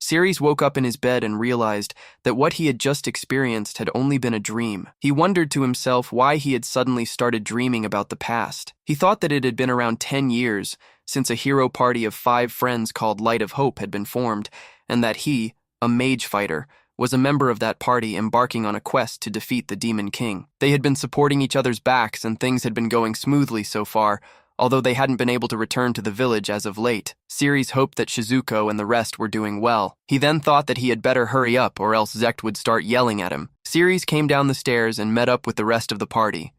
Ceres woke up in his bed and realized that what he had just experienced had only been a dream. He wondered to himself why he had suddenly started dreaming about the past. He thought that it had been around 10 years since a hero party of 5 friends called Light of Hope had been formed, and that he, a mage fighter, was a member of that party embarking on a quest to defeat the Demon King. They had been supporting each other's backs and things had been going smoothly so far, although they hadn't been able to return to the village as of late. Ceres hoped that Shizuko and the rest were doing well. He then thought that he had better hurry up or else Zect would start yelling at him. Ceres came down the stairs and met up with the rest of the party.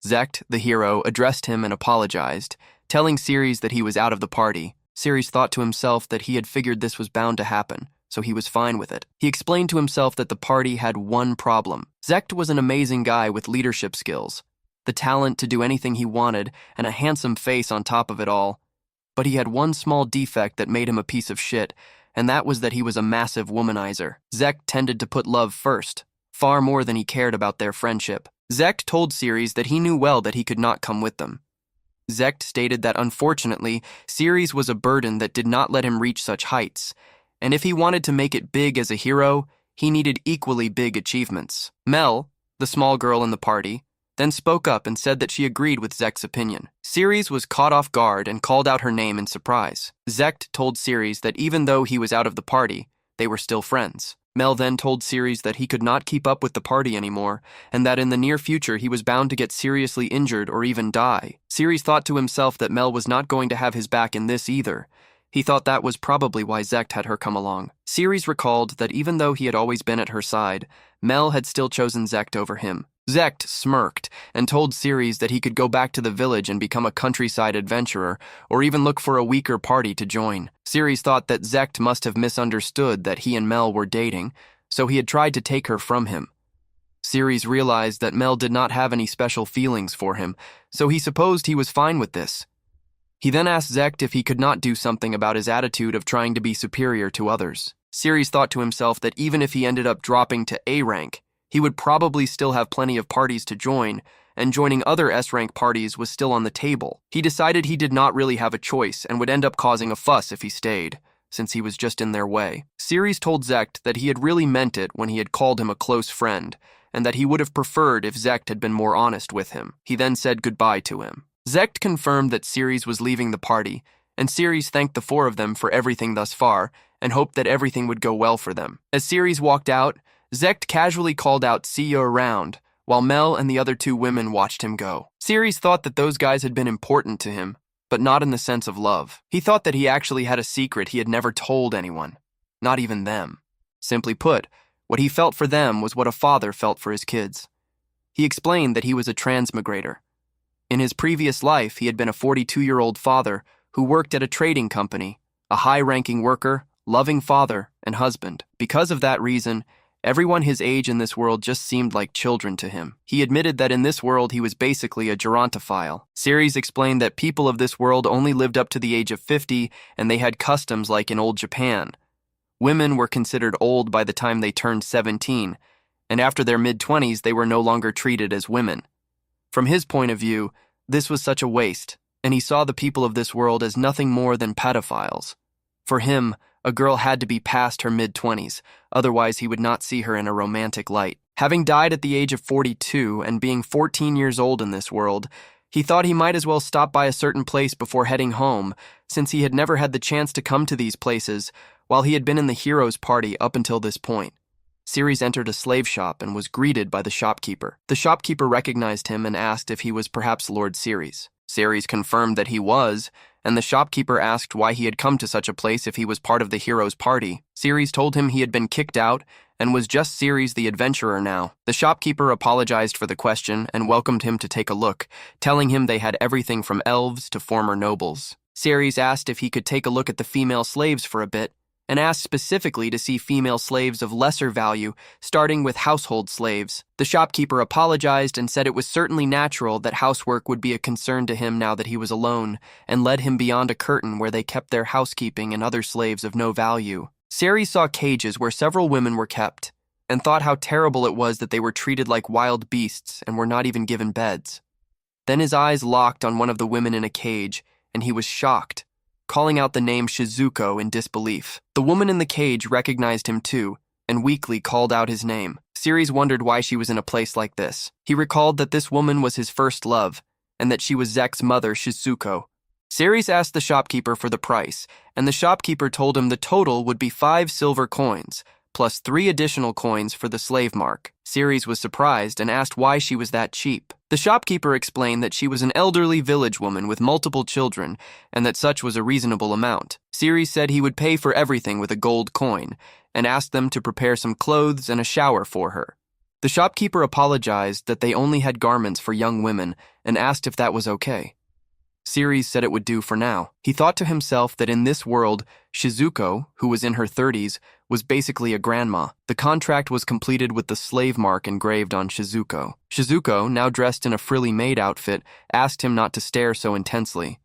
Zect, the hero, addressed him and apologized, telling Ceres that he was out of the party. Ceres thought to himself that he had figured this was bound to happen, so he was fine with it. He explained to himself that the party had one problem. Zect was an amazing guy with leadership skills, the talent to do anything he wanted, and a handsome face on top of it all. But he had one small defect that made him a piece of shit, and that was that he was a massive womanizer. Zect tended to put love first, far more than he cared about their friendship. Zect told Ceres that he knew well that he could not come with them. Zect stated that unfortunately, Ceres was a burden that did not let him reach such heights, and if he wanted to make it big as a hero, he needed equally big achievements. Mel, the small girl in the party, then spoke up and said that she agreed with Zect's opinion. Ceres was caught off guard and called out her name in surprise. Zect told Ceres that even though he was out of the party, they were still friends. Mel then told Ceres that he could not keep up with the party anymore, and that in the near future he was bound to get seriously injured or even die. Ceres thought to himself that Mel was not going to have his back in this either. He thought that was probably why Zect had her come along. Ceres recalled that even though he had always been at her side, Mel had still chosen Zect over him. Zect smirked and told Ceres that he could go back to the village and become a countryside adventurer, or even look for a weaker party to join. Ceres thought that Zect must have misunderstood that he and Mel were dating, so he had tried to take her from him. Ceres realized that Mel did not have any special feelings for him, so he supposed he was fine with this. He then asked Zect if he could not do something about his attitude of trying to be superior to others. Ceres thought to himself that even if he ended up dropping to A rank, he would probably still have plenty of parties to join, and joining other S-rank parties was still on the table. He decided he did not really have a choice and would end up causing a fuss if he stayed, since he was just in their way. Ceres told Zect that he had really meant it when he had called him a close friend, and that he would have preferred if Zect had been more honest with him. He then said goodbye to him. Zect confirmed that Ceres was leaving the party, and Ceres thanked the 4 of them for everything thus far, and hoped that everything would go well for them. As Ceres walked out, Zect casually called out, "See you around," while Mel and the other 2 women watched him go. Ceres thought that those guys had been important to him, but not in the sense of love. He thought that he actually had a secret he had never told anyone, not even them. Simply put, what he felt for them was what a father felt for his kids. He explained that he was a transmigrator. In his previous life, he had been a 42-year-old father who worked at a trading company, a high-ranking worker, loving father, and husband. Because of that reason, everyone his age in this world just seemed like children to him. He admitted that in this world he was basically a gerontophile. Ceres explained that people of this world only lived up to the age of 50 and they had customs like in old Japan. Women were considered old by the time they turned 17, and after their mid-20s they were no longer treated as women. From his point of view, this was such a waste, and he saw the people of this world as nothing more than pedophiles. For him, a girl had to be past her mid-20s, otherwise he would not see her in a romantic light. Having died at the age of 42 and being 14 years old in this world, he thought he might as well stop by a certain place before heading home, since he had never had the chance to come to these places while he had been in the hero's party up until this point. Ceres entered a slave shop and was greeted by the shopkeeper. The shopkeeper recognized him and asked if he was perhaps Lord Ceres. Ceres confirmed that he was, and the shopkeeper asked why he had come to such a place if he was part of the hero's party. Ceres told him he had been kicked out and was just Ceres the adventurer now. The shopkeeper apologized for the question and welcomed him to take a look, telling him they had everything from elves to former nobles. Ceres asked if he could take a look at the female slaves for a bit, and asked specifically to see female slaves of lesser value, starting with household slaves. The shopkeeper apologized and said it was certainly natural that housework would be a concern to him now that he was alone, and led him beyond a curtain where they kept their housekeeping and other slaves of no value. Ceres saw cages where several women were kept, and thought how terrible it was that they were treated like wild beasts and were not even given beds. Then his eyes locked on one of the women in a cage, and he was shocked. calling out the name Shizuko in disbelief. The woman in the cage recognized him too, and weakly called out his name. Ceres wondered why she was in a place like this. He recalled that this woman was his first love, and that she was Zek's mother, Shizuko. Ceres asked the shopkeeper for the price, and the shopkeeper told him the total would be 5 silver coins, plus 3 additional coins for the slave mark. Ceres was surprised and asked why she was that cheap. The shopkeeper explained that she was an elderly village woman with multiple children, and that such was a reasonable amount. Ceres said he would pay for everything with a gold coin, and asked them to prepare some clothes and a shower for her. The shopkeeper apologized that they only had garments for young women, and asked if that was okay. Ceres said it would do for now. He thought to himself that in this world, Shizuko, who was in her 30s, was basically a grandma. The contract was completed with the slave mark engraved on Shizuko. Shizuko, now dressed in a frilly maid outfit, asked him not to stare so intensely.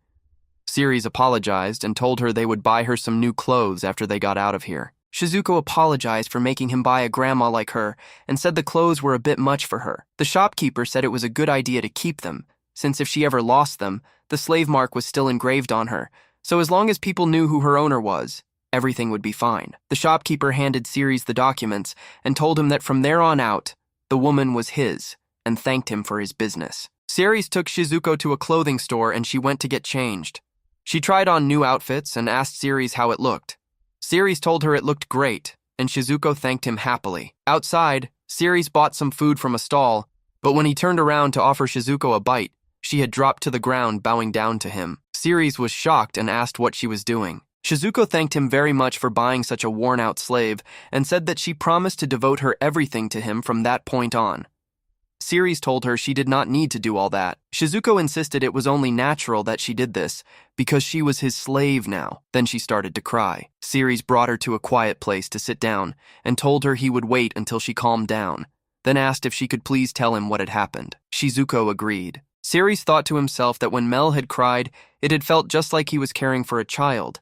Ceres apologized and told her they would buy her some new clothes after they got out of here. Shizuko apologized for making him buy a grandma like her and said the clothes were a bit much for her. The shopkeeper said it was a good idea to keep them, since if she ever lost them, the slave mark was still engraved on her, so as long as people knew who her owner was, everything would be fine. The shopkeeper handed Ceres the documents and told him that from there on out, the woman was his, and thanked him for his business. Ceres took Shizuko to a clothing store and she went to get changed. She tried on new outfits and asked Ceres how it looked. Ceres told her it looked great, and Shizuko thanked him happily. Outside, Ceres bought some food from a stall, but when he turned around to offer Shizuko a bite, she had dropped to the ground, bowing down to him. Ceres was shocked and asked what she was doing. Shizuko thanked him very much for buying such a worn-out slave and said that she promised to devote her everything to him from that point on. Ceres told her she did not need to do all that. Shizuko insisted it was only natural that she did this, because she was his slave now. Then she started to cry. Ceres brought her to a quiet place to sit down and told her he would wait until she calmed down, then asked if she could please tell him what had happened. Shizuko agreed. Ceres thought to himself that when Mel had cried, it had felt just like he was caring for a child,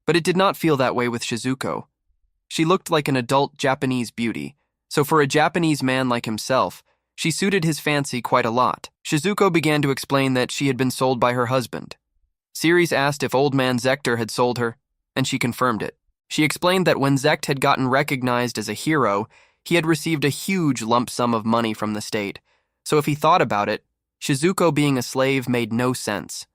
but it did not feel that way with Shizuko. She looked like an adult Japanese beauty, so for a Japanese man like himself, she suited his fancy quite a lot. Shizuko began to explain that she had been sold by her husband. Ceres asked if old man Zekter had sold her, and she confirmed it. She explained that when Zekt had gotten recognized as a hero, he had received a huge lump sum of money from the state, so if he thought about it, Shizuko being a slave made no sense.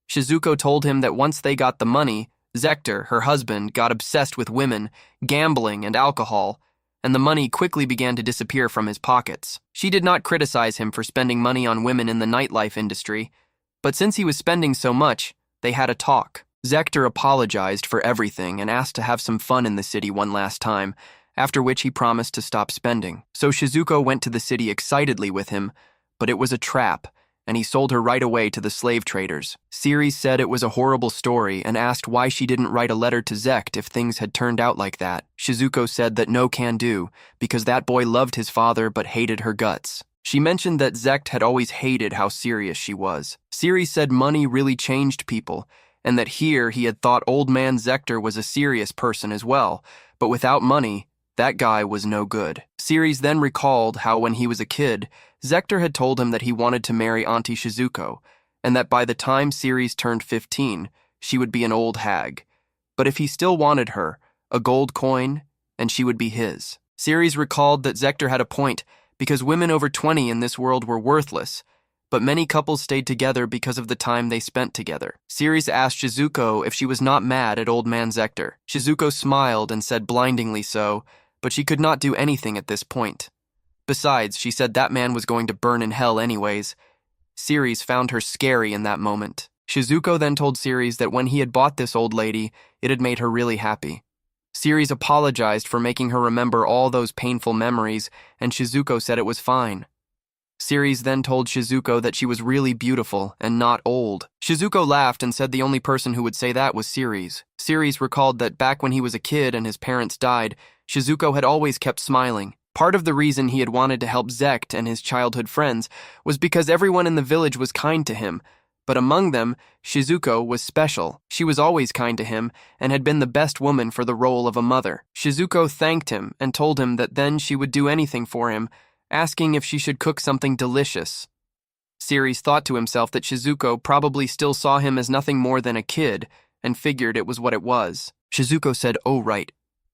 Shizuko told him that once they got the money, Zekter, her husband, got obsessed with women, gambling, and alcohol, and the money quickly began to disappear from his pockets. She did not criticize him for spending money on women in the nightlife industry, but since he was spending so much, they had a talk. Zekter apologized for everything and asked to have some fun in the city one last time, after which he promised to stop spending. So Shizuko went to the city excitedly with him, but it was a trap, and he sold her right away to the slave traders. Ceres said it was a horrible story and asked why she didn't write a letter to Zekt if things had turned out like that. Shizuko said that no can do, because that boy loved his father but hated her guts. She mentioned that Zekt had always hated how serious she was. Ceres said money really changed people, and that here he had thought old man Zekter was a serious person as well, but without money, that guy was no good. Ceres then recalled how when he was a kid, Zekter had told him that he wanted to marry Auntie Shizuko, and that by the time Ceres turned 15, she would be an old hag. But if he still wanted her, a gold coin, and she would be his. Ceres recalled that Zekter had a point, because women over 20 in this world were worthless, but many couples stayed together because of the time they spent together. Ceres asked Shizuko if she was not mad at old man Zekter. Shizuko smiled and said blindingly so, but she could not do anything at this point. Besides, she said that man was going to burn in hell anyways. Ceres found her scary in that moment. Shizuko then told Ceres that when he had bought this old lady, it had made her really happy. Ceres apologized for making her remember all those painful memories, and Shizuko said it was fine. Ceres then told Shizuko that she was really beautiful and not old. Shizuko laughed and said the only person who would say that was Ceres. Ceres recalled that back when he was a kid and his parents died, Shizuko had always kept smiling. Part of the reason he had wanted to help Zekt and his childhood friends was because everyone in the village was kind to him, but among them, Shizuko was special. She was always kind to him and had been the best woman for the role of a mother. Shizuko thanked him and told him that then she would do anything for him, asking if she should cook something delicious. Ceres thought to himself that Shizuko probably still saw him as nothing more than a kid and figured it was what it was. Shizuko said, "Oh, right."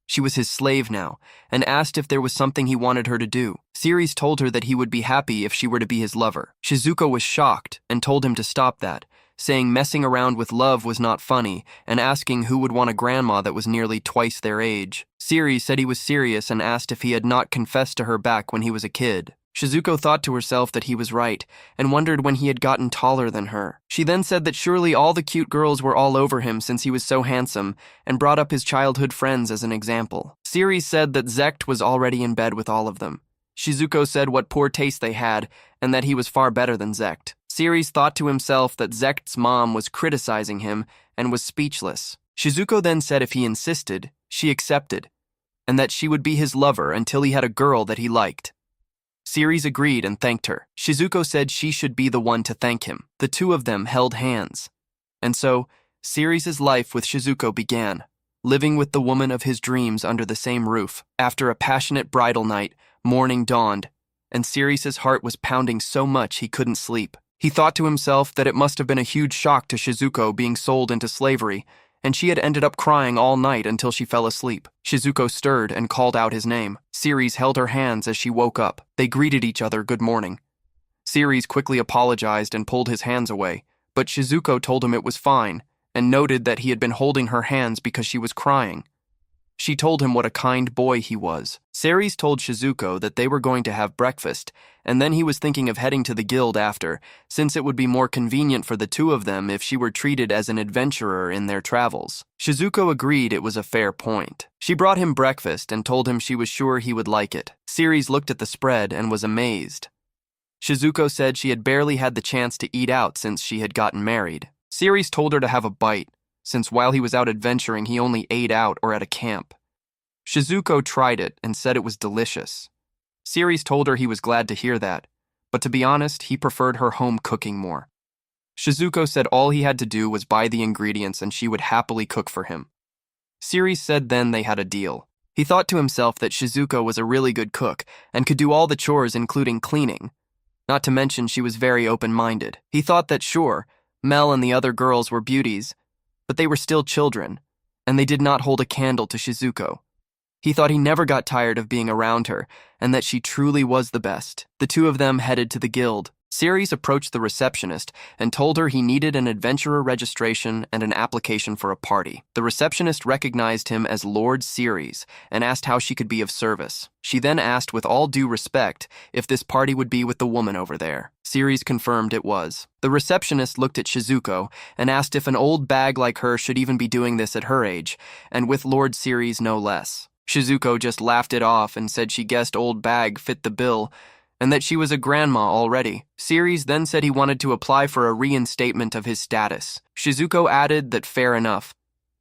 She was his slave now, and asked if there was something he wanted her to do. Ceres told her that he would be happy if she were to be his lover. Shizuko was shocked and told him to stop that, saying messing around with love was not funny, and asking who would want a grandma that was nearly twice their age. Ceres said he was serious and asked if he had not confessed to her back when he was a kid. Shizuko thought to herself that he was right, and wondered when he had gotten taller than her. She then said that surely all the cute girls were all over him since he was so handsome, and brought up his childhood friends as an example. Ceres said that Zect was already in bed with all of them. Shizuko said what poor taste they had, and that he was far better than Zect. Ceres thought to himself that Zect's mom was criticizing him and was speechless. Shizuko then said if he insisted, she accepted, and that she would be his lover until he had a girl that he liked. Ceres agreed and thanked her. Shizuko said she should be the one to thank him. The two of them held hands. And so, Ceres' life with Shizuko began, living with the woman of his dreams under the same roof. After a passionate bridal night, morning dawned, and Ceres' heart was pounding so much he couldn't sleep. He thought to himself that it must have been a huge shock to Shizuko being sold into slavery, and she had ended up crying all night until she fell asleep. Shizuko stirred and called out his name. Ceres held her hands as she woke up. They greeted each other good morning. Ceres quickly apologized and pulled his hands away, but Shizuko told him it was fine, and noted that he had been holding her hands because she was crying. She told him what a kind boy he was. Ceres told Shizuko that they were going to have breakfast, and then he was thinking of heading to the guild after, since it would be more convenient for the two of them if she were treated as an adventurer in their travels. Shizuko agreed it was a fair point. She brought him breakfast and told him she was sure he would like it. Ceres looked at the spread and was amazed. Shizuko said she had barely had the chance to eat out since she had gotten married. Ceres told her to have a bite, since while he was out adventuring he only ate out or at a camp. Shizuko tried it and said it was delicious. Ceres told her he was glad to hear that, but to be honest, he preferred her home cooking more. Shizuko said all he had to do was buy the ingredients and she would happily cook for him. Ceres said then they had a deal. He thought to himself that Shizuko was a really good cook and could do all the chores including cleaning. Not to mention she was very open-minded. He thought that sure, Mel and the other girls were beauties, but they were still children, and they did not hold a candle to Shizuko. He thought he never got tired of being around her, and that she truly was the best. The two of them headed to the guild. Ceres approached the receptionist and told her he needed an adventurer registration and an application for a party. The receptionist recognized him as Lord Ceres and asked how she could be of service. She then asked with all due respect if this party would be with the woman over there. Ceres confirmed it was. The receptionist looked at Shizuko and asked if an old bag like her should even be doing this at her age, and with Lord Ceres no less. Shizuko just laughed it off and said she guessed old bag fit the bill, and that she was a grandma already. Ceres then said he wanted to apply for a reinstatement of his status. Shizuko added that fair enough.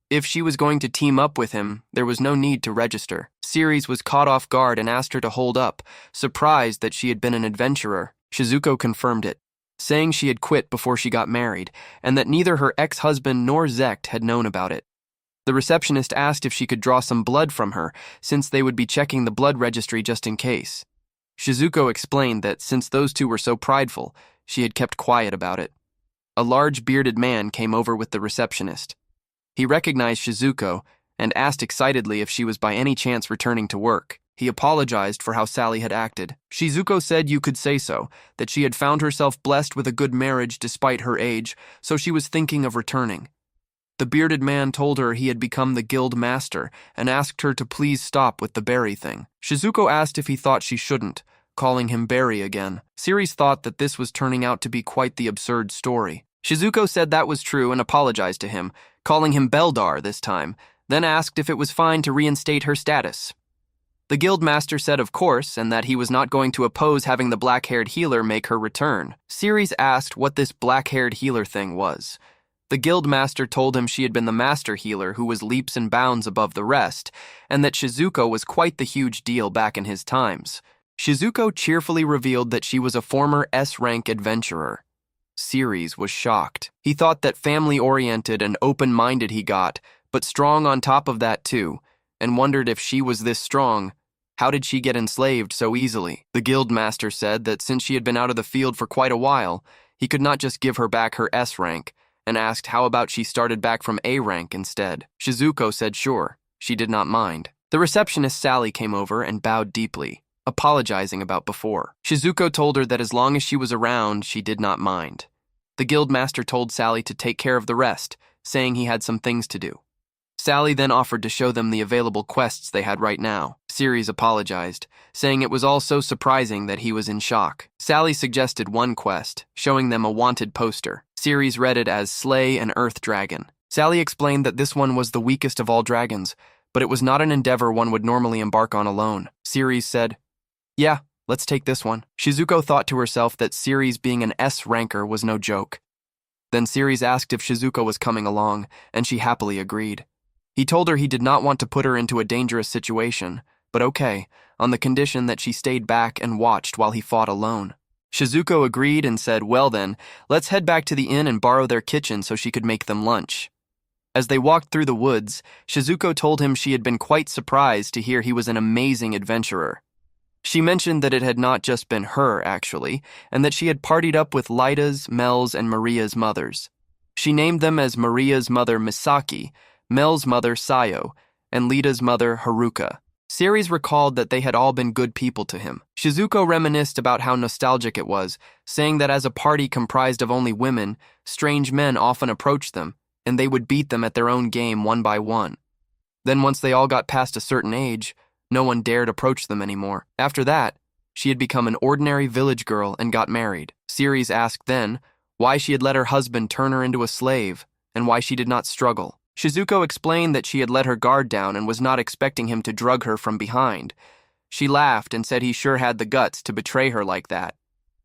If she was going to team up with him, there was no need to register. Ceres was caught off guard and asked her to hold up, surprised that she had been an adventurer. Shizuko confirmed it, saying she had quit before she got married, and that neither her ex-husband nor Zect had known about it. The receptionist asked if she could draw some blood from her, since they would be checking the blood registry just in case. Shizuko explained that since those two were so prideful, she had kept quiet about it. A large bearded man came over with the receptionist. He recognized Shizuko and asked excitedly if she was by any chance returning to work. He apologized for how Sally had acted. Shizuko said you could say so, that she had found herself blessed with a good marriage despite her age, so she was thinking of returning. The bearded man told her he had become the guild master and asked her to please stop with the berry thing. Shizuko asked if he thought she shouldn't, calling him Barry again. Ceres thought that this was turning out to be quite the absurd story. Shizuko said that was true and apologized to him, calling him Beldar this time, then asked if it was fine to reinstate her status. The guild master said of course, and that he was not going to oppose having the black-haired healer make her return. Ceres asked what this black-haired healer thing was. The guild master told him she had been the master healer who was leaps and bounds above the rest, and that Shizuko was quite the huge deal back in his times. Shizuko cheerfully revealed that she was a former S-rank adventurer. Ceres was shocked. He thought that family-oriented and open-minded he got, but strong on top of that too, and wondered if she was this strong, how did she get enslaved so easily? The guild master said that since she had been out of the field for quite a while, he could not just give her back her S rank, and asked how about she started back from A rank instead. Shizuko said sure, she did not mind. The receptionist Sally came over and bowed deeply, apologizing about before. Shizuko told her that as long as she was around, she did not mind. The guildmaster told Sally to take care of the rest, saying he had some things to do. Sally then offered to show them the available quests they had right now. Ceres apologized, saying it was all so surprising that he was in shock. Sally suggested one quest, showing them a wanted poster. Ceres read it as Slay an Earth Dragon. Sally explained that this one was the weakest of all dragons, but it was not an endeavor one would normally embark on alone. Ceres said, "Yeah, let's take this one." Shizuko thought to herself that Ceres being an S ranker was no joke. Then Ceres asked if Shizuko was coming along, and she happily agreed. He told her he did not want to put her into a dangerous situation, but okay, on the condition that she stayed back and watched while he fought alone. Shizuko agreed and said, well then, let's head back to the inn and borrow their kitchen so she could make them lunch. As they walked through the woods, Shizuko told him she had been quite surprised to hear he was an amazing adventurer. She mentioned that it had not just been her, actually, and that she had partied up with Lida's, Mel's, and Maria's mothers. She named them as Maria's mother Misaki, Mel's mother Sayo, and Lida's mother Haruka. Ceres recalled that they had all been good people to him. Shizuko reminisced about how nostalgic it was, saying that as a party comprised of only women, strange men often approached them, and they would beat them at their own game one by one. Then once they all got past a certain age, no one dared approach them anymore. After that, she had become an ordinary village girl and got married. Ceres asked then why she had let her husband turn her into a slave, and why she did not struggle. Shizuko explained that she had let her guard down and was not expecting him to drug her from behind. She laughed and said he sure had the guts to betray her like that.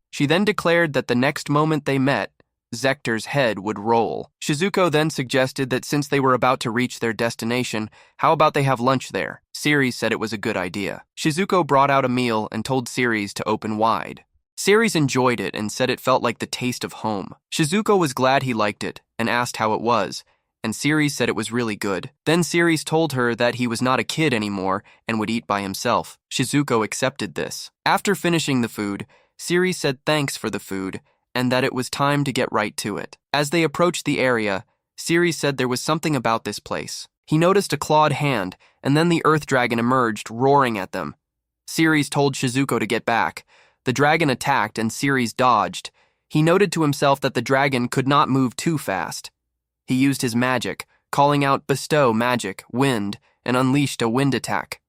She then declared that the next moment they met, Zector's head would roll. Shizuko then suggested that since they were about to reach their destination, how about they have lunch there? Ceres said it was a good idea. Shizuko brought out a meal and told Ceres to open wide. Ceres enjoyed it and said it felt like the taste of home. Shizuko was glad he liked it and asked how it was, and Ceres said it was really good. Then Ceres told her that he was not a kid anymore and would eat by himself. Shizuko accepted this. After finishing the food, Ceres said thanks for the food and that it was time to get right to it. As they approached the area, Ceres said there was something about this place. He noticed a clawed hand, and then the earth dragon emerged, roaring at them. Ceres told Shizuko to get back. The dragon attacked and Ceres dodged. He noted to himself that the dragon could not move too fast. He used his magic, calling out bestow magic, wind, and unleashed a wind attack.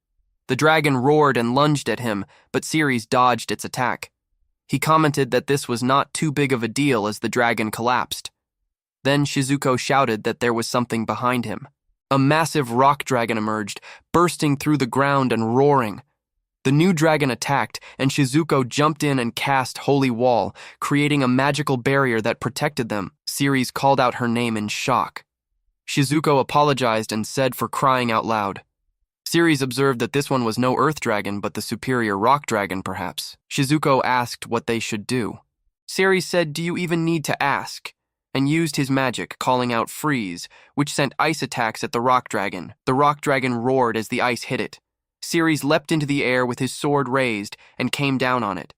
The dragon roared and lunged at him, but Ceres dodged its attack. He commented that this was not too big of a deal as the dragon collapsed. Then Shizuko shouted that there was something behind him. A massive rock dragon emerged, bursting through the ground and roaring. The new dragon attacked, and Shizuko jumped in and cast Holy Wall, creating a magical barrier that protected them. Ceres called out her name in shock. Shizuko apologized and said for crying out loud. Ceres observed that this one was no earth dragon but the superior rock dragon, perhaps. Shizuko asked what they should do. Ceres said, "Do you even need to ask?" and used his magic, calling out freeze, which sent ice attacks at the rock dragon. The rock dragon roared as the ice hit it. Ceres leapt into the air with his sword raised and came down on it.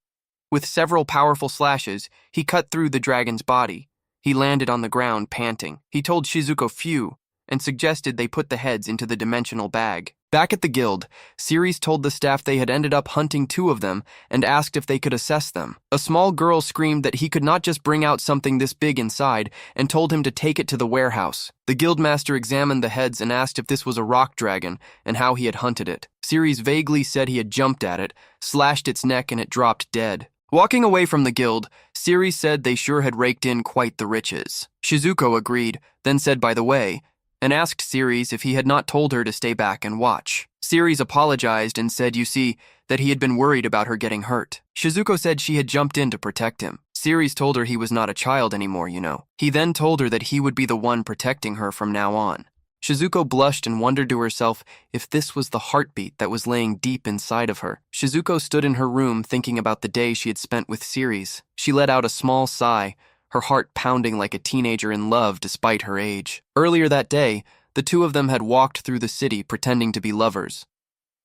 With several powerful slashes, he cut through the dragon's body. He landed on the ground, panting. He told Shizuko phew, and suggested they put the heads into the dimensional bag. Back at the guild, Ceres told the staff they had ended up hunting 2 of them and asked if they could assess them. A small girl screamed that he could not just bring out something this big inside and told him to take it to the warehouse. The guildmaster examined the heads and asked if this was a rock dragon and how he had hunted it. Ceres vaguely said he had jumped at it, slashed its neck, and it dropped dead. Walking away from the guild, Ceres said they sure had raked in quite the riches. Shizuko agreed, then said by the way, and asked Ceres if he had not told her to stay back and watch. Ceres apologized and said, you see, that he had been worried about her getting hurt. Shizuko said she had jumped in to protect him. Ceres told her he was not a child anymore, you know. He then told her that he would be the one protecting her from now on. Shizuko blushed and wondered to herself if this was the heartbeat that was laying deep inside of her. Shizuko stood in her room thinking about the day she had spent with Ceres. She let out a small sigh, her heart pounding like a teenager in love despite her age. Earlier that day, the 2 of them had walked through the city pretending to be lovers.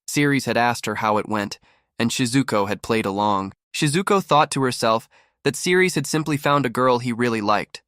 Ceres had asked her how it went, and Shizuko had played along. Shizuko thought to herself that Ceres had simply found a girl he really liked.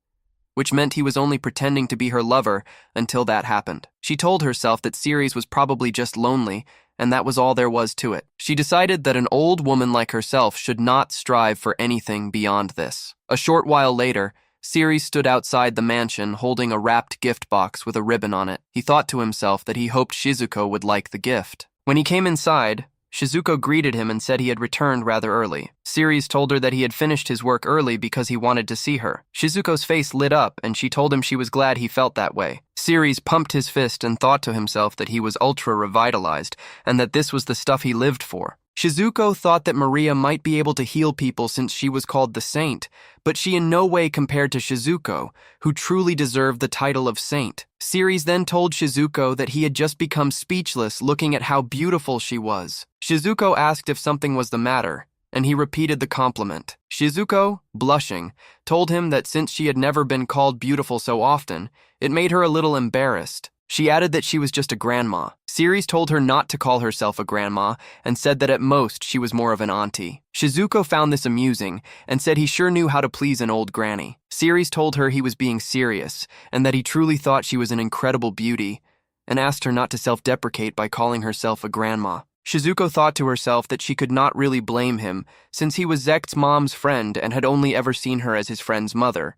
which meant he was only pretending to be her lover until that happened. She told herself that Ceres was probably just lonely, and that was all there was to it. She decided that an old woman like herself should not strive for anything beyond this. A short while later, Ceres stood outside the mansion holding a wrapped gift box with a ribbon on it. He thought to himself that he hoped Shizuko would like the gift. When he came inside, Shizuko greeted him and said he had returned rather early. Ceres told her that he had finished his work early because he wanted to see her. Shizuko's face lit up, and she told him she was glad he felt that way. Ceres pumped his fist and thought to himself that he was ultra-revitalized, and that this was the stuff he lived for. Shizuko thought that Maria might be able to heal people since she was called the Saint, but she in no way compared to Shizuko, who truly deserved the title of Saint. Ceres then told Shizuko that he had just become speechless looking at how beautiful she was. Shizuko asked if something was the matter, and he repeated the compliment. Shizuko, blushing, told him that since she had never been called beautiful so often, it made her a little embarrassed. She added that she was just a grandma. Ceres told her not to call herself a grandma and said that at most she was more of an auntie. Shizuko found this amusing and said he sure knew how to please an old granny. Ceres told her he was being serious and that he truly thought she was an incredible beauty and asked her not to self-deprecate by calling herself a grandma. Shizuko thought to herself that she could not really blame him since he was Zekt's mom's friend and had only ever seen her as his friend's mother.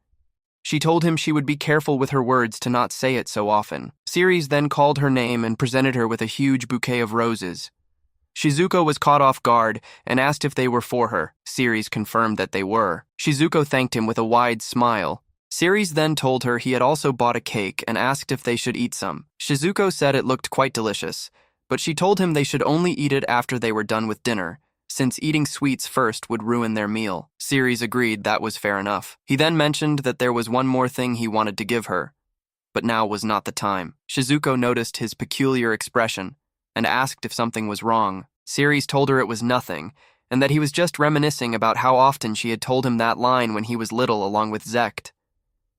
She told him she would be careful with her words to not say it so often. Ceres then called her name and presented her with a huge bouquet of roses. Shizuko was caught off guard and asked if they were for her. Ceres confirmed that they were. Shizuko thanked him with a wide smile. Ceres then told her he had also bought a cake and asked if they should eat some. Shizuko said it looked quite delicious, but she told him they should only eat it after they were done with dinner, since eating sweets first would ruin their meal. Ceres agreed that was fair enough. He then mentioned that there was one more thing he wanted to give her, but now was not the time. Shizuko noticed his peculiar expression and asked if something was wrong. Ceres told her it was nothing, and that he was just reminiscing about how often she had told him that line when he was little along with Zekt.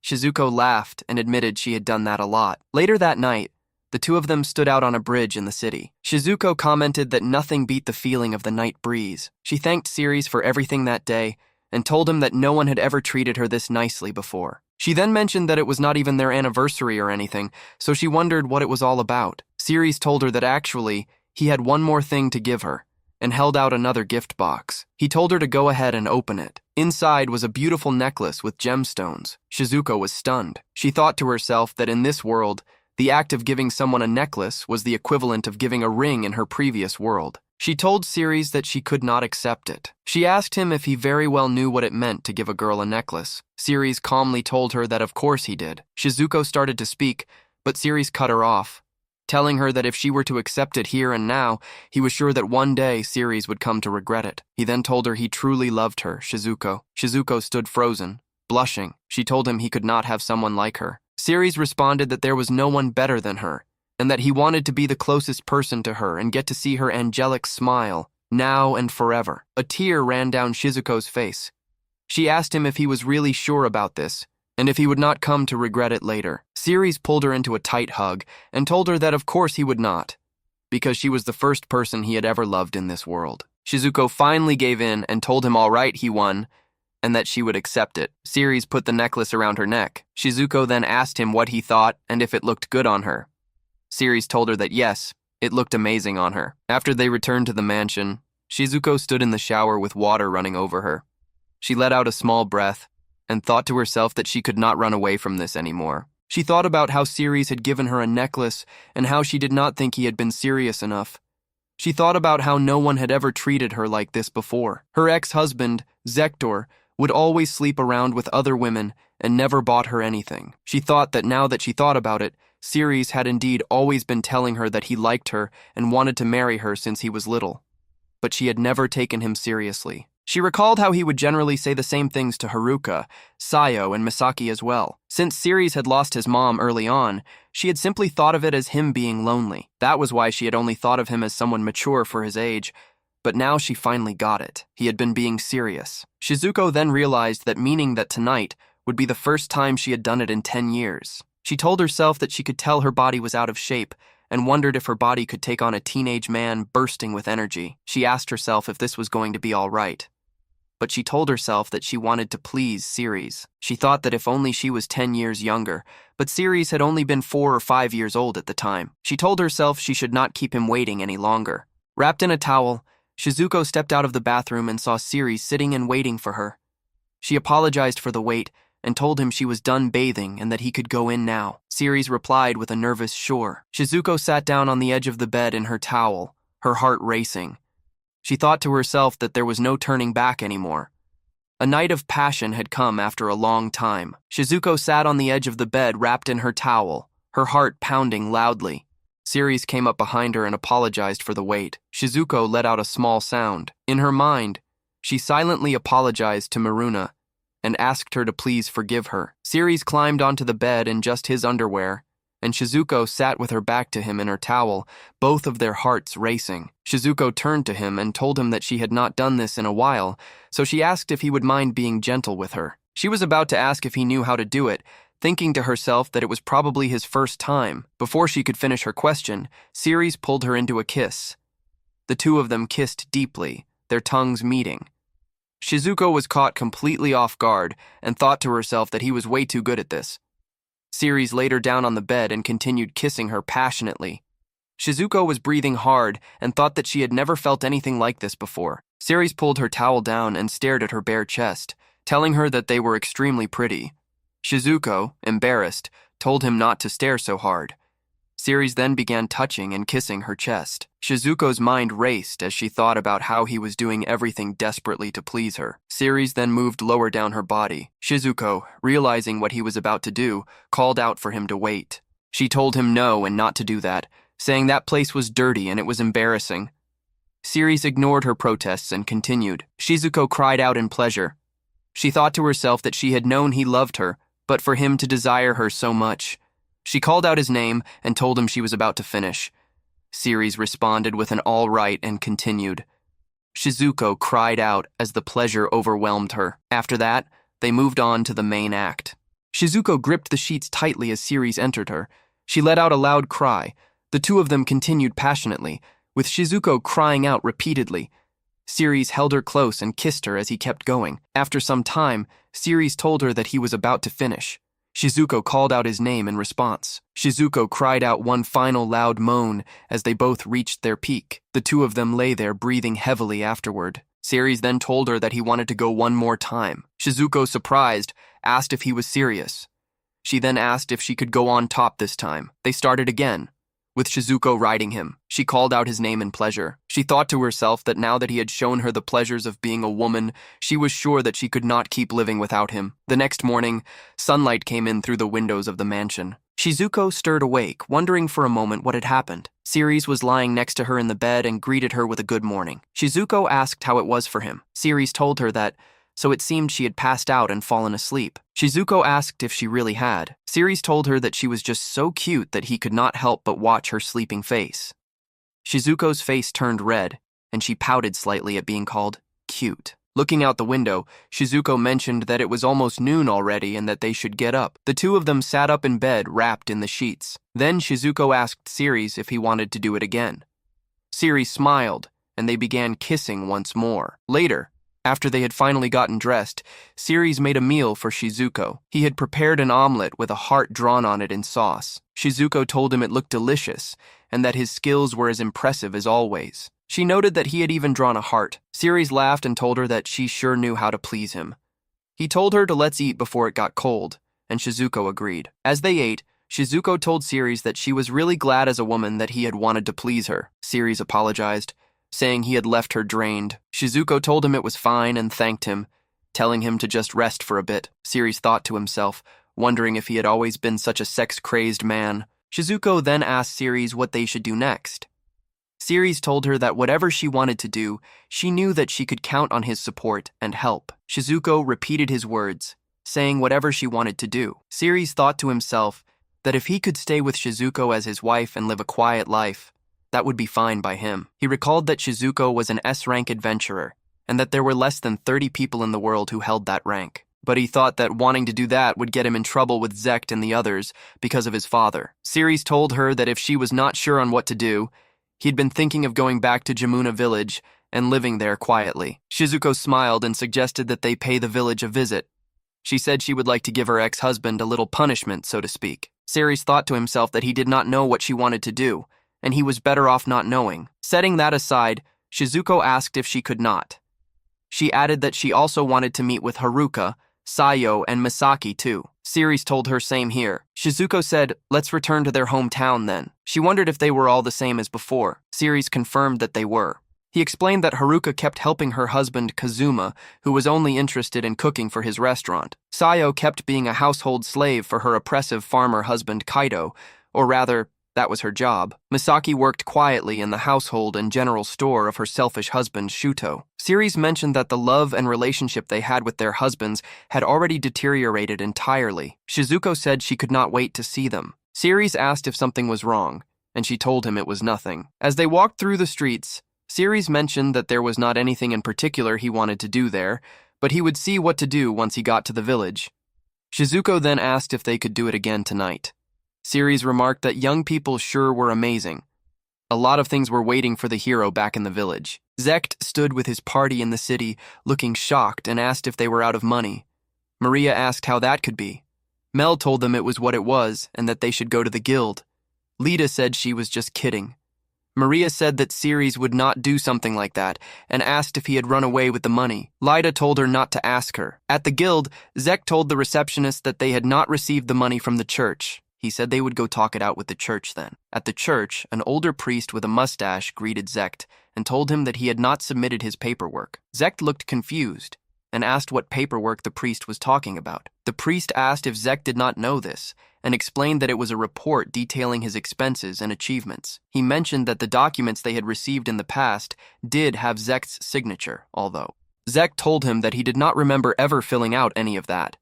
Shizuko laughed and admitted she had done that a lot. Later that night, the two of them stood out on a bridge in the city. Shizuko commented that nothing beat the feeling of the night breeze. She thanked Ceres for everything that day and told him that no one had ever treated her this nicely before. She then mentioned that it was not even their anniversary or anything, so she wondered what it was all about. Ceres told her that actually, he had one more thing to give her, and held out another gift box. He told her to go ahead and open it. Inside was a beautiful necklace with gemstones. Shizuko was stunned. She thought to herself that in this world, the act of giving someone a necklace was the equivalent of giving a ring in her previous world. She told Ceres that she could not accept it. She asked him if he very well knew what it meant to give a girl a necklace. Ceres calmly told her that of course he did. Shizuko started to speak, but Ceres cut her off, telling her that if she were to accept it here and now, he was sure that one day Ceres would come to regret it. He then told her he truly loved her, Shizuko. Shizuko stood frozen, blushing. She told him he could not have someone like her. Ceres responded that there was no one better than her, and that he wanted to be the closest person to her and get to see her angelic smile, now and forever. A tear ran down Shizuko's face. She asked him if he was really sure about this, and if he would not come to regret it later. Ceres pulled her into a tight hug and told her that of course he would not, because she was the first person he had ever loved in this world. Shizuko finally gave in and told him all right, he won, and that she would accept it. Ceres put the necklace around her neck. Shizuko then asked him what he thought and if it looked good on her. Ceres told her that yes, it looked amazing on her. After they returned to the mansion, Shizuko stood in the shower with water running over her. She let out a small breath and thought to herself that she could not run away from this anymore. She thought about how Ceres had given her a necklace and how she did not think he had been serious enough. She thought about how no one had ever treated her like this before. Her ex-husband, Zektor, would always sleep around with other women and never bought her anything. She thought that now that she thought about it, Ceres had indeed always been telling her that he liked her and wanted to marry her since he was little, but she had never taken him seriously. She recalled how he would generally say the same things to Haruka, Sayo, and Misaki as well. Since Ceres had lost his mom early on, she had simply thought of it as him being lonely. That was why she had only thought of him as someone mature for his age, but now she finally got it. He had been being serious. Shizuko then realized that meaning that tonight would be the first time she had done it in 10 years. She told herself that she could tell her body was out of shape and wondered if her body could take on a teenage man bursting with energy. She asked herself if this was going to be all right. but she told herself that she wanted to please Ceres. She thought that if only she was 10 years younger, but Ceres had only been 4 or 5 years old at the time. She told herself she should not keep him waiting any longer. Wrapped in a towel, Shizuko stepped out of the bathroom and saw Ceres sitting and waiting for her. She apologized for the wait and told him she was done bathing and that he could go in now. Ceres replied with a nervous sure. Shizuko sat down on the edge of the bed in her towel, her heart racing. She thought to herself that there was no turning back anymore. A night of passion had come after a long time. Shizuko sat on the edge of the bed wrapped in her towel, her heart pounding loudly. Ceres came up behind her and apologized for the wait. Shizuko let out a small sound. In her mind, she silently apologized to Maruna and asked her to please forgive her. Ceres climbed onto the bed in just his underwear, and Shizuko sat with her back to him in her towel, both of their hearts racing. Shizuko turned to him and told him that she had not done this in a while, so she asked if he would mind being gentle with her. She was about to ask if he knew how to do it, thinking to herself that it was probably his first time. Before she could finish her question, Ceres pulled her into a kiss. The two of them kissed deeply, their tongues meeting. Shizuko was caught completely off guard and thought to herself that he was way too good at this. Ceres laid her down on the bed and continued kissing her passionately. Shizuko was breathing hard and thought that she had never felt anything like this before. Ceres pulled her towel down and stared at her bare chest, telling her that they were extremely pretty. Shizuko, embarrassed, told him not to stare so hard. Ceres then began touching and kissing her chest. Shizuko's mind raced as she thought about how he was doing everything desperately to please her. Ceres then moved lower down her body. Shizuko, realizing what he was about to do, called out for him to wait. She told him no and not to do that, saying that place was dirty and it was embarrassing. Ceres ignored her protests and continued. Shizuko cried out in pleasure. She thought to herself that she had known he loved her, but for him to desire her so much. She called out his name and told him she was about to finish. Ceres responded with an all right and continued. Shizuko cried out as the pleasure overwhelmed her. After that, they moved on to the main act. Shizuko gripped the sheets tightly as Ceres entered her. She let out a loud cry. The two of them continued passionately, with Shizuko crying out repeatedly. Ceres held her close and kissed her as he kept going. After some time, Ceres told her that he was about to finish. Shizuko called out his name in response. Shizuko cried out one final loud moan as they both reached their peak. The two of them lay there breathing heavily afterward. Ceres then told her that he wanted to go one more time. Shizuko, surprised, asked if he was serious. She then asked if she could go on top this time. They started again, with Shizuko riding him. She called out his name in pleasure. She thought to herself that now that he had shown her the pleasures of being a woman, she was sure that she could not keep living without him. The next morning, sunlight came in through the windows of the mansion. Shizuko stirred awake, wondering for a moment what had happened. Ceres was lying next to her in the bed and greeted her with a good morning. Shizuko asked how it was for him. Ceres told her that, so it seemed she had passed out and fallen asleep. Shizuko asked if she really had. Ceres told her that she was just so cute that he could not help but watch her sleeping face. Shizuko's face turned red, and she pouted slightly at being called cute. Looking out the window, Shizuko mentioned that it was almost noon already and that they should get up. The two of them sat up in bed, wrapped in the sheets. Then Shizuko asked Ceres if he wanted to do it again. Ceres smiled, and they began kissing once more. Later, after they had finally gotten dressed, Ceres made a meal for Shizuko. He had prepared an omelet with a heart drawn on it in sauce. Shizuko told him it looked delicious, and that his skills were as impressive as always. She noted that he had even drawn a heart. Ceres laughed and told her that she sure knew how to please him. He told her to let's eat before it got cold, and Shizuko agreed. As they ate, Shizuko told Ceres that she was really glad as a woman that he had wanted to please her. Ceres apologized, saying he had left her drained. Shizuko told him it was fine and thanked him, telling him to just rest for a bit. Ceres thought to himself, wondering if he had always been such a sex-crazed man. Shizuko then asked Ceres what they should do next. Ceres told her that whatever she wanted to do, she knew that she could count on his support and help. Shizuko repeated his words, saying whatever she wanted to do. Ceres thought to himself that if he could stay with Shizuko as his wife and live a quiet life, that would be fine by him. He recalled that Shizuko was an S-rank adventurer, and that there were less than 30 people in the world who held that rank. But he thought that wanting to do that would get him in trouble with Zekt and the others because of his father. Ceres told her that if she was not sure on what to do, He'd been thinking of going back to Jamuna village and living there quietly. Shizuko smiled and suggested that they pay the village a visit. She said she would like to give her ex-husband a little punishment, so to speak. Ceres thought to himself that he did not know what she wanted to do, and he was better off not knowing. Setting that aside, Shizuko asked if she could not. She added that she also wanted to meet with Haruka, Sayo, and Misaki too. Ceres told her same here. Shizuko said, let's return to their hometown then. She wondered if they were all the same as before. Ceres confirmed that they were. He explained that Haruka kept helping her husband Kazuma, who was only interested in cooking for his restaurant. Sayo kept being a household slave for her oppressive farmer husband Kaido, or rather, that was her job. Misaki worked quietly in the household and general store of her selfish husband Shuto. Ceres mentioned that the love and relationship they had with their husbands had already deteriorated entirely. Shizuko said she could not wait to see them. Ceres asked if something was wrong, and she told him it was nothing. As they walked through the streets, Ceres mentioned that there was not anything in particular he wanted to do there, but he would see what to do once he got to the village. Shizuko then asked if they could do it again tonight. Ceres remarked that young people sure were amazing. A lot of things were waiting for the hero back in the village. Zekt stood with his party in the city, looking shocked, and asked if they were out of money. Maria asked how that could be. Mel told them it was what it was, and that they should go to the guild. Lita said she was just kidding. Maria said that Ceres would not do something like that, and asked if he had run away with the money. Lida told her not to ask her. At the guild, Zekt told the receptionist that they had not received the money from the church. He said they would go talk it out with the church then. At the church, an older priest with a mustache greeted Zekt and told him that he had not submitted his paperwork. Zekt looked confused and asked what paperwork the priest was talking about. The priest asked if Zekt did not know this and explained that it was a report detailing his expenses and achievements. He mentioned that the documents they had received in the past did have Zekt's signature, although Zekt told him that he did not remember ever filling out any of that.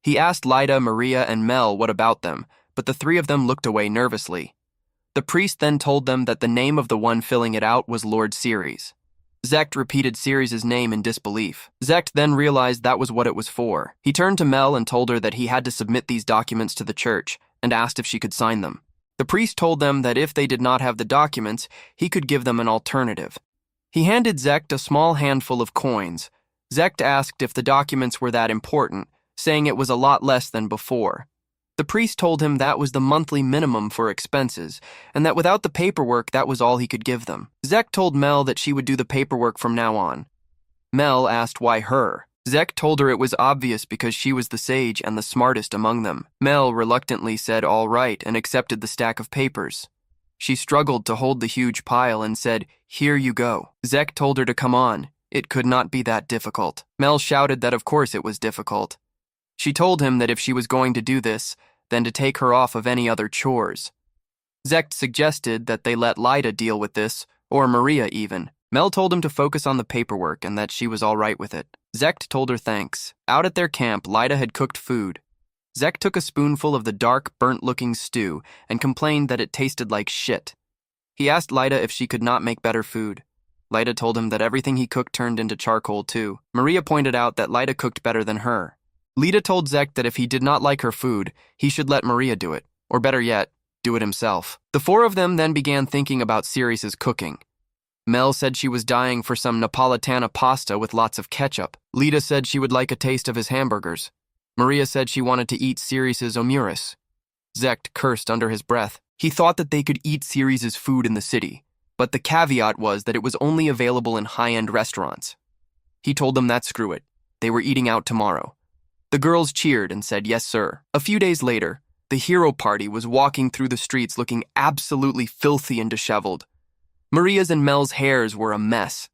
He asked Lida, Maria, and Mel what about them, but the three of them looked away nervously. The priest then told them that the name of the one filling it out was Lord Ceres. Zekt repeated Ceres' name in disbelief. Zekt then realized that was what it was for. He turned to Mel and told her that he had to submit these documents to the church and asked if she could sign them. The priest told them that if they did not have the documents, he could give them an alternative. He handed Zekt a small handful of coins. Zekt asked if the documents were that important, saying it was a lot less than before. The priest told him that was the monthly minimum for expenses, and that without the paperwork, that was all he could give them. Zekt told Mel that she would do the paperwork from now on. Mel asked why her. Zekt told her it was obvious because she was the sage and the smartest among them. Mel reluctantly said all right and accepted the stack of papers. She struggled to hold the huge pile and said, "Here you go." Zekt told her to come on. It could not be that difficult. Mel shouted that of course it was difficult. She told him that if she was going to do this, then to take her off of any other chores. Zekt suggested that they let Lida deal with this, or Maria even. Mel told him to focus on the paperwork and that she was all right with it. Zekt told her thanks. Out at their camp, Lida had cooked food. Zekt took a spoonful of the dark, burnt-looking stew and complained that it tasted like shit. He asked Lida if she could not make better food. Lida told him that everything he cooked turned into charcoal too. Maria pointed out that Lida cooked better than her. Lida told Zekt that if he did not like her food, he should let Maria do it, or better yet, do it himself. The four of them then began thinking about Ceres' cooking. Mel said she was dying for some Napolitana pasta with lots of ketchup. Lida said she would like a taste of his hamburgers. Maria said she wanted to eat Ceres' omuris. Zekt cursed under his breath. He thought that they could eat Ceres' food in the city, but the caveat was that it was only available in high-end restaurants. He told them that screw it. They were eating out tomorrow. The girls cheered and said, "Yes, sir." A few days later, the hero party was walking through the streets looking absolutely filthy and disheveled. Maria's and Mel's hairs were a mess.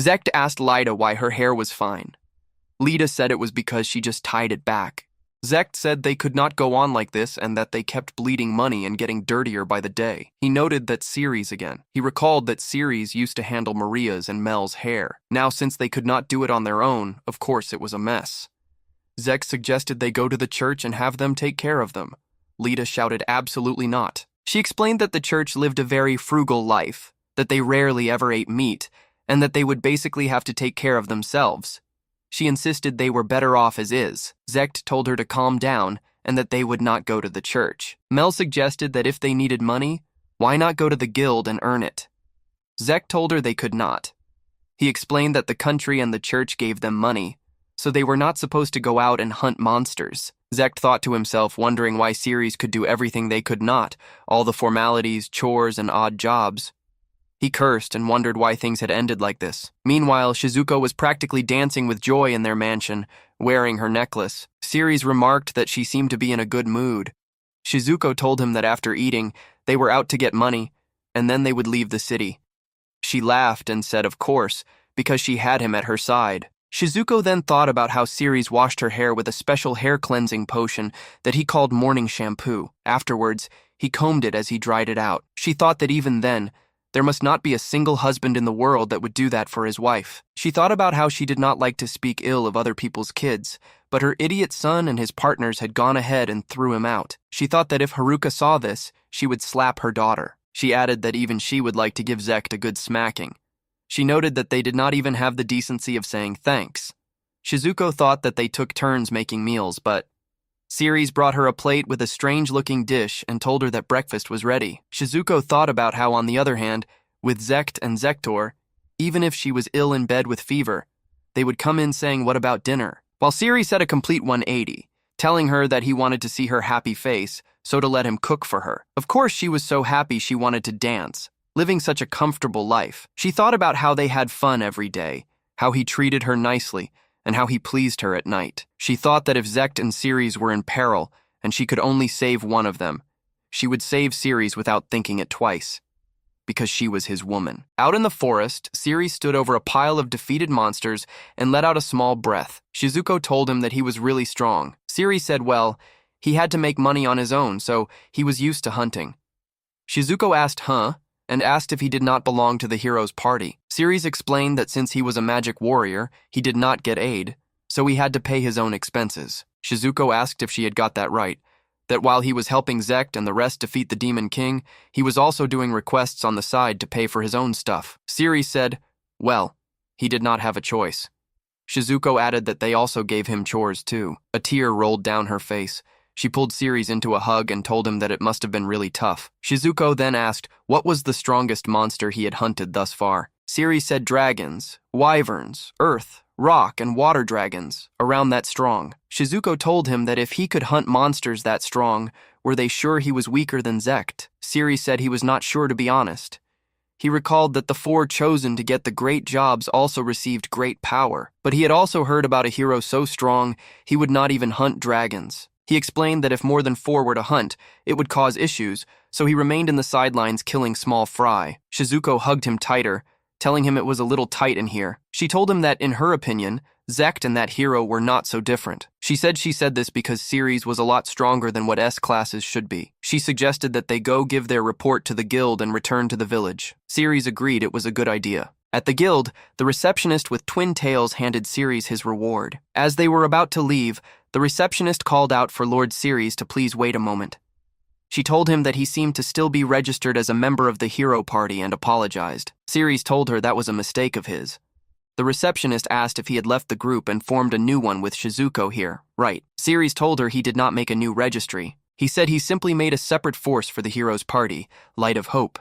Zekt asked Lida why her hair was fine. Lida said it was because she just tied it back. Zekt said they could not go on like this and that they kept bleeding money and getting dirtier by the day. He noted that Ceres again. He recalled that Ceres used to handle Maria's and Mel's hair. Now, since they could not do it on their own, of course it was a mess. Zekt suggested they go to the church and have them take care of them. Lida shouted absolutely not. She explained that the church lived a very frugal life, that they rarely ever ate meat, and that they would basically have to take care of themselves. She insisted they were better off as is. Zekt told her to calm down and that they would not go to the church. Mel suggested that if they needed money, why not go to the guild and earn it? Zek told her they could not. He explained that the country and the church gave them money, so they were not supposed to go out and hunt monsters. Zek thought to himself, wondering why Ceres could do everything they could not, all the formalities, chores, and odd jobs. He cursed and wondered why things had ended like this. Meanwhile, Shizuko was practically dancing with joy in their mansion, wearing her necklace. Ceres remarked that she seemed to be in a good mood. Shizuko told him that after eating, they were out to get money, and then they would leave the city. She laughed and said, of course, because she had him at her side. Shizuko then thought about how Ceres washed her hair with a special hair cleansing potion that he called morning shampoo. Afterwards, he combed it as he dried it out. She thought that even then, there must not be a single husband in the world that would do that for his wife. She thought about how she did not like to speak ill of other people's kids, but her idiot son and his partners had gone ahead and threw him out. She thought that if Haruka saw this, she would slap her daughter. She added that even she would like to give Zek a good smacking. She noted that they did not even have the decency of saying thanks. Shizuko thought that they took turns making meals, but Ceres brought her a plate with a strange-looking dish and told her that breakfast was ready. Shizuko thought about how, on the other hand, with Zekt and Zektor, even if she was ill in bed with fever, they would come in saying, "What about dinner?" While Ceres said a complete 180, telling her that he wanted to see her happy face, so to let him cook for her. Of course, she was so happy she wanted to dance, living such a comfortable life. She thought about how they had fun every day, how he treated her nicely, and how he pleased her at night. She thought that if Zekt and Ceres were in peril, and she could only save one of them, she would save Ceres without thinking it twice, because she was his woman. Out in the forest, Ceres stood over a pile of defeated monsters and let out a small breath. Shizuko told him that he was really strong. Ceres said, well, he had to make money on his own, so he was used to hunting. Shizuko asked, and asked if he did not belong to the hero's party. Ceres explained that since he was a magic warrior, he did not get aid, so he had to pay his own expenses. Shizuko asked if she had got that right, that while he was helping Zekt and the rest defeat the Demon King, he was also doing requests on the side to pay for his own stuff. Ceres said, well, he did not have a choice. Shizuko added that they also gave him chores too. A tear rolled down her face. She pulled Ceres into a hug and told him that it must have been really tough. Shizuko then asked what was the strongest monster he had hunted thus far. Ceres said dragons, wyverns, earth, rock, and water dragons, around that strong. Shizuko told him that if he could hunt monsters that strong, were they sure he was weaker than Zekt? Ceres said he was not sure, to be honest. He recalled that the 4 chosen to get the great jobs also received great power, but he had also heard about a hero so strong he would not even hunt dragons. He explained that if more than 4 were to hunt, it would cause issues, so he remained in the sidelines killing small fry. Shizuko hugged him tighter, telling him it was a little tight in here. She told him that, in her opinion, Zekt and that hero were not so different. She said this because Ceres was a lot stronger than what S-classes should be. She suggested that they go give their report to the guild and return to the village. Ceres agreed it was a good idea. At the guild, the receptionist with twin tails handed Ceres his reward. As they were about to leave, the receptionist called out for Lord Ceres to please wait a moment. She told him that he seemed to still be registered as a member of the hero party and apologized. Ceres told her that was a mistake of his. The receptionist asked if he had left the group and formed a new one with Shizuko here. Right. Ceres told her he did not make a new registry. He said he simply made a separate force for the hero's party, Light of Hope.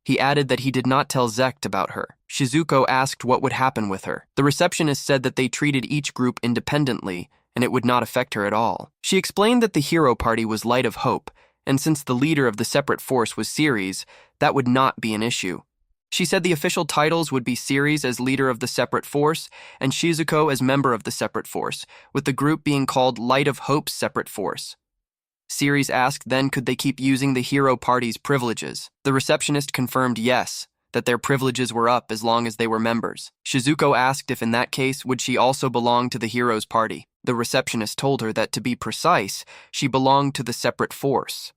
He added that he did not tell Zekt about her. Shizuko asked what would happen with her. The receptionist said that they treated each group independently, and it would not affect her at all. She explained that the hero party was Light of Hope, and since the leader of the separate force was Ceres, that would not be an issue. She said the official titles would be Ceres as leader of the separate force and Shizuko as member of the separate force, with the group being called Light of Hope's separate force. Ceres asked then could they keep using the hero party's privileges. The receptionist confirmed yes, that their privileges were up as long as they were members. Shizuko asked if in that case would she also belong to the hero's party. The receptionist told her that to be precise, she belonged to the separate force.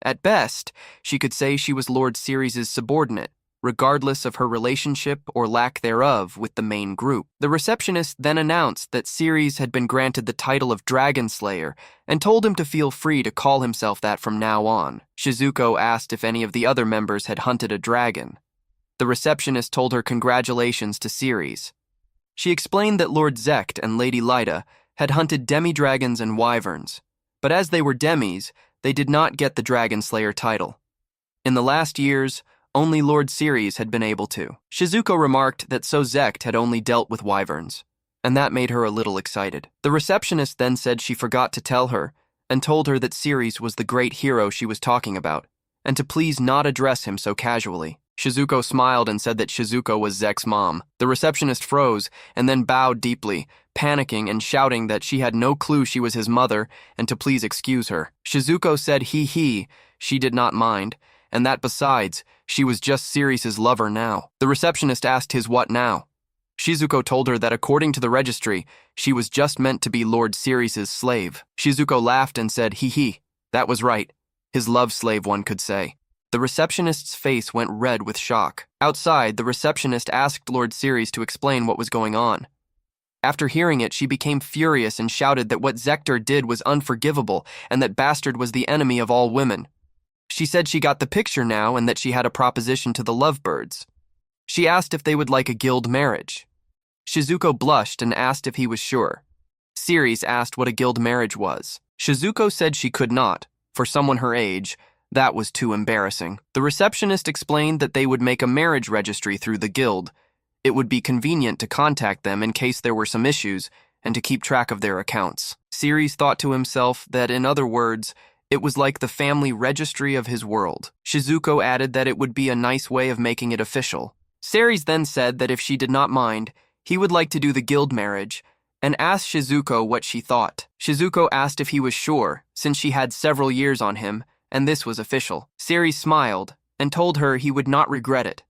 At best, she could say she was Lord Ceres' subordinate, regardless of her relationship or lack thereof with the main group. The receptionist then announced that Ceres had been granted the title of Dragon Slayer and told him to feel free to call himself that from now on. Shizuko asked if any of the other members had hunted a dragon. The receptionist told her congratulations to Ceres. She explained that Lord Zekt and Lady Lyda had hunted demi-dragons and wyverns, but as they were demis, they did not get the Dragon Slayer title. In the last years, Only Lord Ceres had been able to. Shizuko remarked that so Zect had only dealt with wyverns, and that made her a little excited. The receptionist then said she forgot to tell her, and told her that Ceres was the great hero she was talking about, and to please not address him so casually. Shizuko smiled and said that Shizuko was Zek's mom. The receptionist froze and then bowed deeply, panicking and shouting that she had no clue she was his mother and to please excuse her. Shizuko said she did not mind, and that besides, she was just Ceres' lover now. The receptionist asked his what now. Shizuko told her that according to the registry, she was just meant to be Lord Ceres' slave. Shizuko laughed and said that was right. His love slave, one could say. The receptionist's face went red with shock. Outside, the receptionist asked Lord Ceres to explain what was going on. After hearing it, she became furious and shouted that what Zector did was unforgivable and that Bastard was the enemy of all women. She said she got the picture now and that she had a proposition to the lovebirds. She asked if they would like a guild marriage. Shizuko blushed and asked if he was sure. Ceres asked what a guild marriage was. Shizuko said she could not. For someone her age, that was too embarrassing. The receptionist explained that they would make a marriage registry through the guild. It would be convenient to contact them in case there were some issues and to keep track of their accounts. Ceres thought to himself that, in other words, it was like the family registry of his world. Shizuko added that it would be a nice way of making it official. Ceres then said that if she did not mind, he would like to do the guild marriage, and asked Shizuko what she thought. Shizuko asked if he was sure, since she had several years on him, and this was official. Ceres smiled and told her he would not regret it,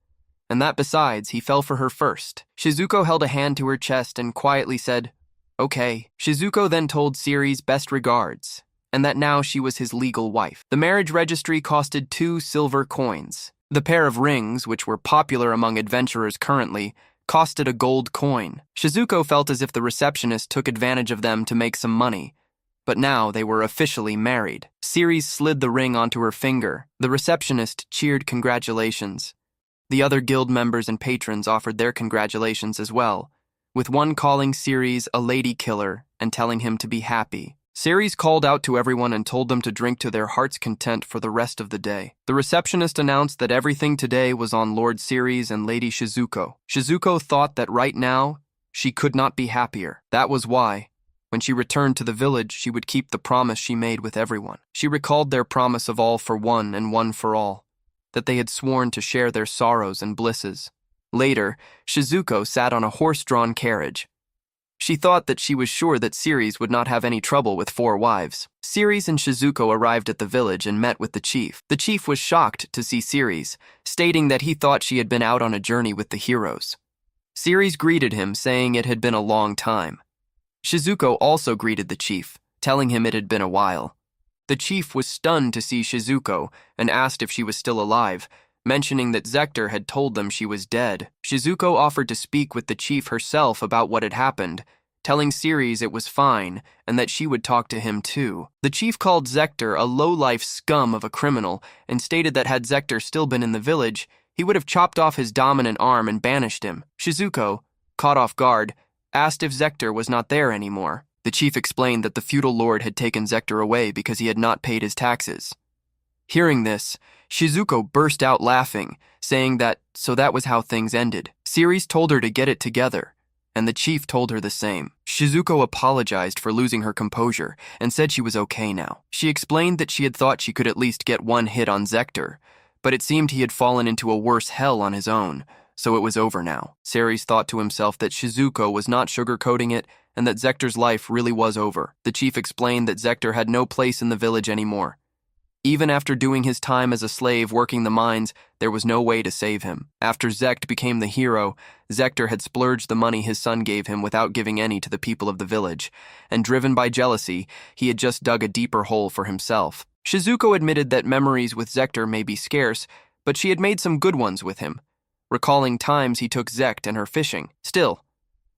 and that besides, he fell for her first. Shizuko held a hand to her chest and quietly said, "Okay." Shizuko then told Ceres best regards, and that now she was his legal wife. The marriage registry costed 2 silver coins. The pair of rings, which were popular among adventurers currently, costed a gold coin. Shizuko felt as if the receptionist took advantage of them to make some money, but now they were officially married. Ceres slid the ring onto her finger. The receptionist cheered congratulations. The other guild members and patrons offered their congratulations as well, with one calling Ceres a lady killer and telling him to be happy. Ceres called out to everyone and told them to drink to their heart's content for the rest of the day. The receptionist announced that everything today was on Lord Ceres and Lady Shizuko. Shizuko thought that right now, she could not be happier. That was why, when she returned to the village, she would keep the promise she made with everyone. She recalled their promise of all for one and one for all, that they had sworn to share their sorrows and blisses. Later, Shizuko sat on a horse-drawn carriage. She thought that she was sure that Ceres would not have any trouble with 4 wives. Ceres and Shizuko arrived at the village and met with the chief. The chief was shocked to see Ceres, stating that he thought she had been out on a journey with the heroes. Ceres greeted him, saying it had been a long time. Shizuko also greeted the chief, telling him it had been a while. The chief was stunned to see Shizuko and asked if she was still alive, mentioning that Zector had told them she was dead. Shizuko offered to speak with the chief herself about what had happened, telling Ceres it was fine and that she would talk to him too. The chief called Zector a low-life scum of a criminal and stated that had Zector still been in the village, he would have chopped off his dominant arm and banished him. Shizuko, caught off guard, asked if Zector was not there anymore. The chief explained that the feudal lord had taken Zector away because he had not paid his taxes. Hearing this, Shizuko burst out laughing, saying that was how things ended. Ceres told her to get it together, and the chief told her the same. Shizuko apologized for losing her composure and said she was okay now. She explained that she had thought she could at least get one hit on Zector, but it seemed he had fallen into a worse hell on his own, so it was over now. Ceres thought to himself that Shizuko was not sugarcoating it and that Zector's life really was over. The chief explained that Zector had no place in the village anymore. Even after doing his time as a slave working the mines, there was no way to save him. After Zect became the hero, Zector had splurged the money his son gave him without giving any to the people of the village, and driven by jealousy, he had just dug a deeper hole for himself. Shizuko admitted that memories with Zector may be scarce, but she had made some good ones with him, recalling times he took Zect and her fishing. Still,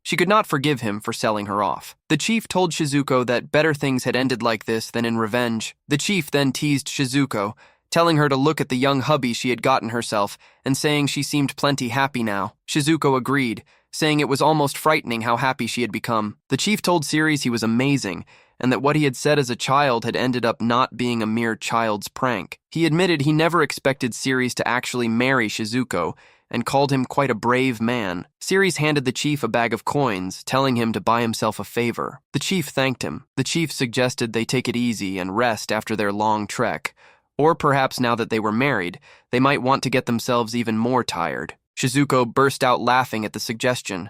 she could not forgive him for selling her off. The chief told Shizuko that better things had ended like this than in revenge. The chief then teased Shizuko, telling her to look at the young hubby she had gotten herself and saying she seemed plenty happy now. Shizuko agreed, saying it was almost frightening how happy she had become. The chief told Ceres he was amazing and that what he had said as a child had ended up not being a mere child's prank. He admitted he never expected Ceres to actually marry Shizuko, and called him quite a brave man. Ceres handed the chief a bag of coins, telling him to buy himself a favor. The chief thanked him. The chief suggested they take it easy and rest after their long trek, or perhaps now that they were married, they might want to get themselves even more tired. Shizuko burst out laughing at the suggestion.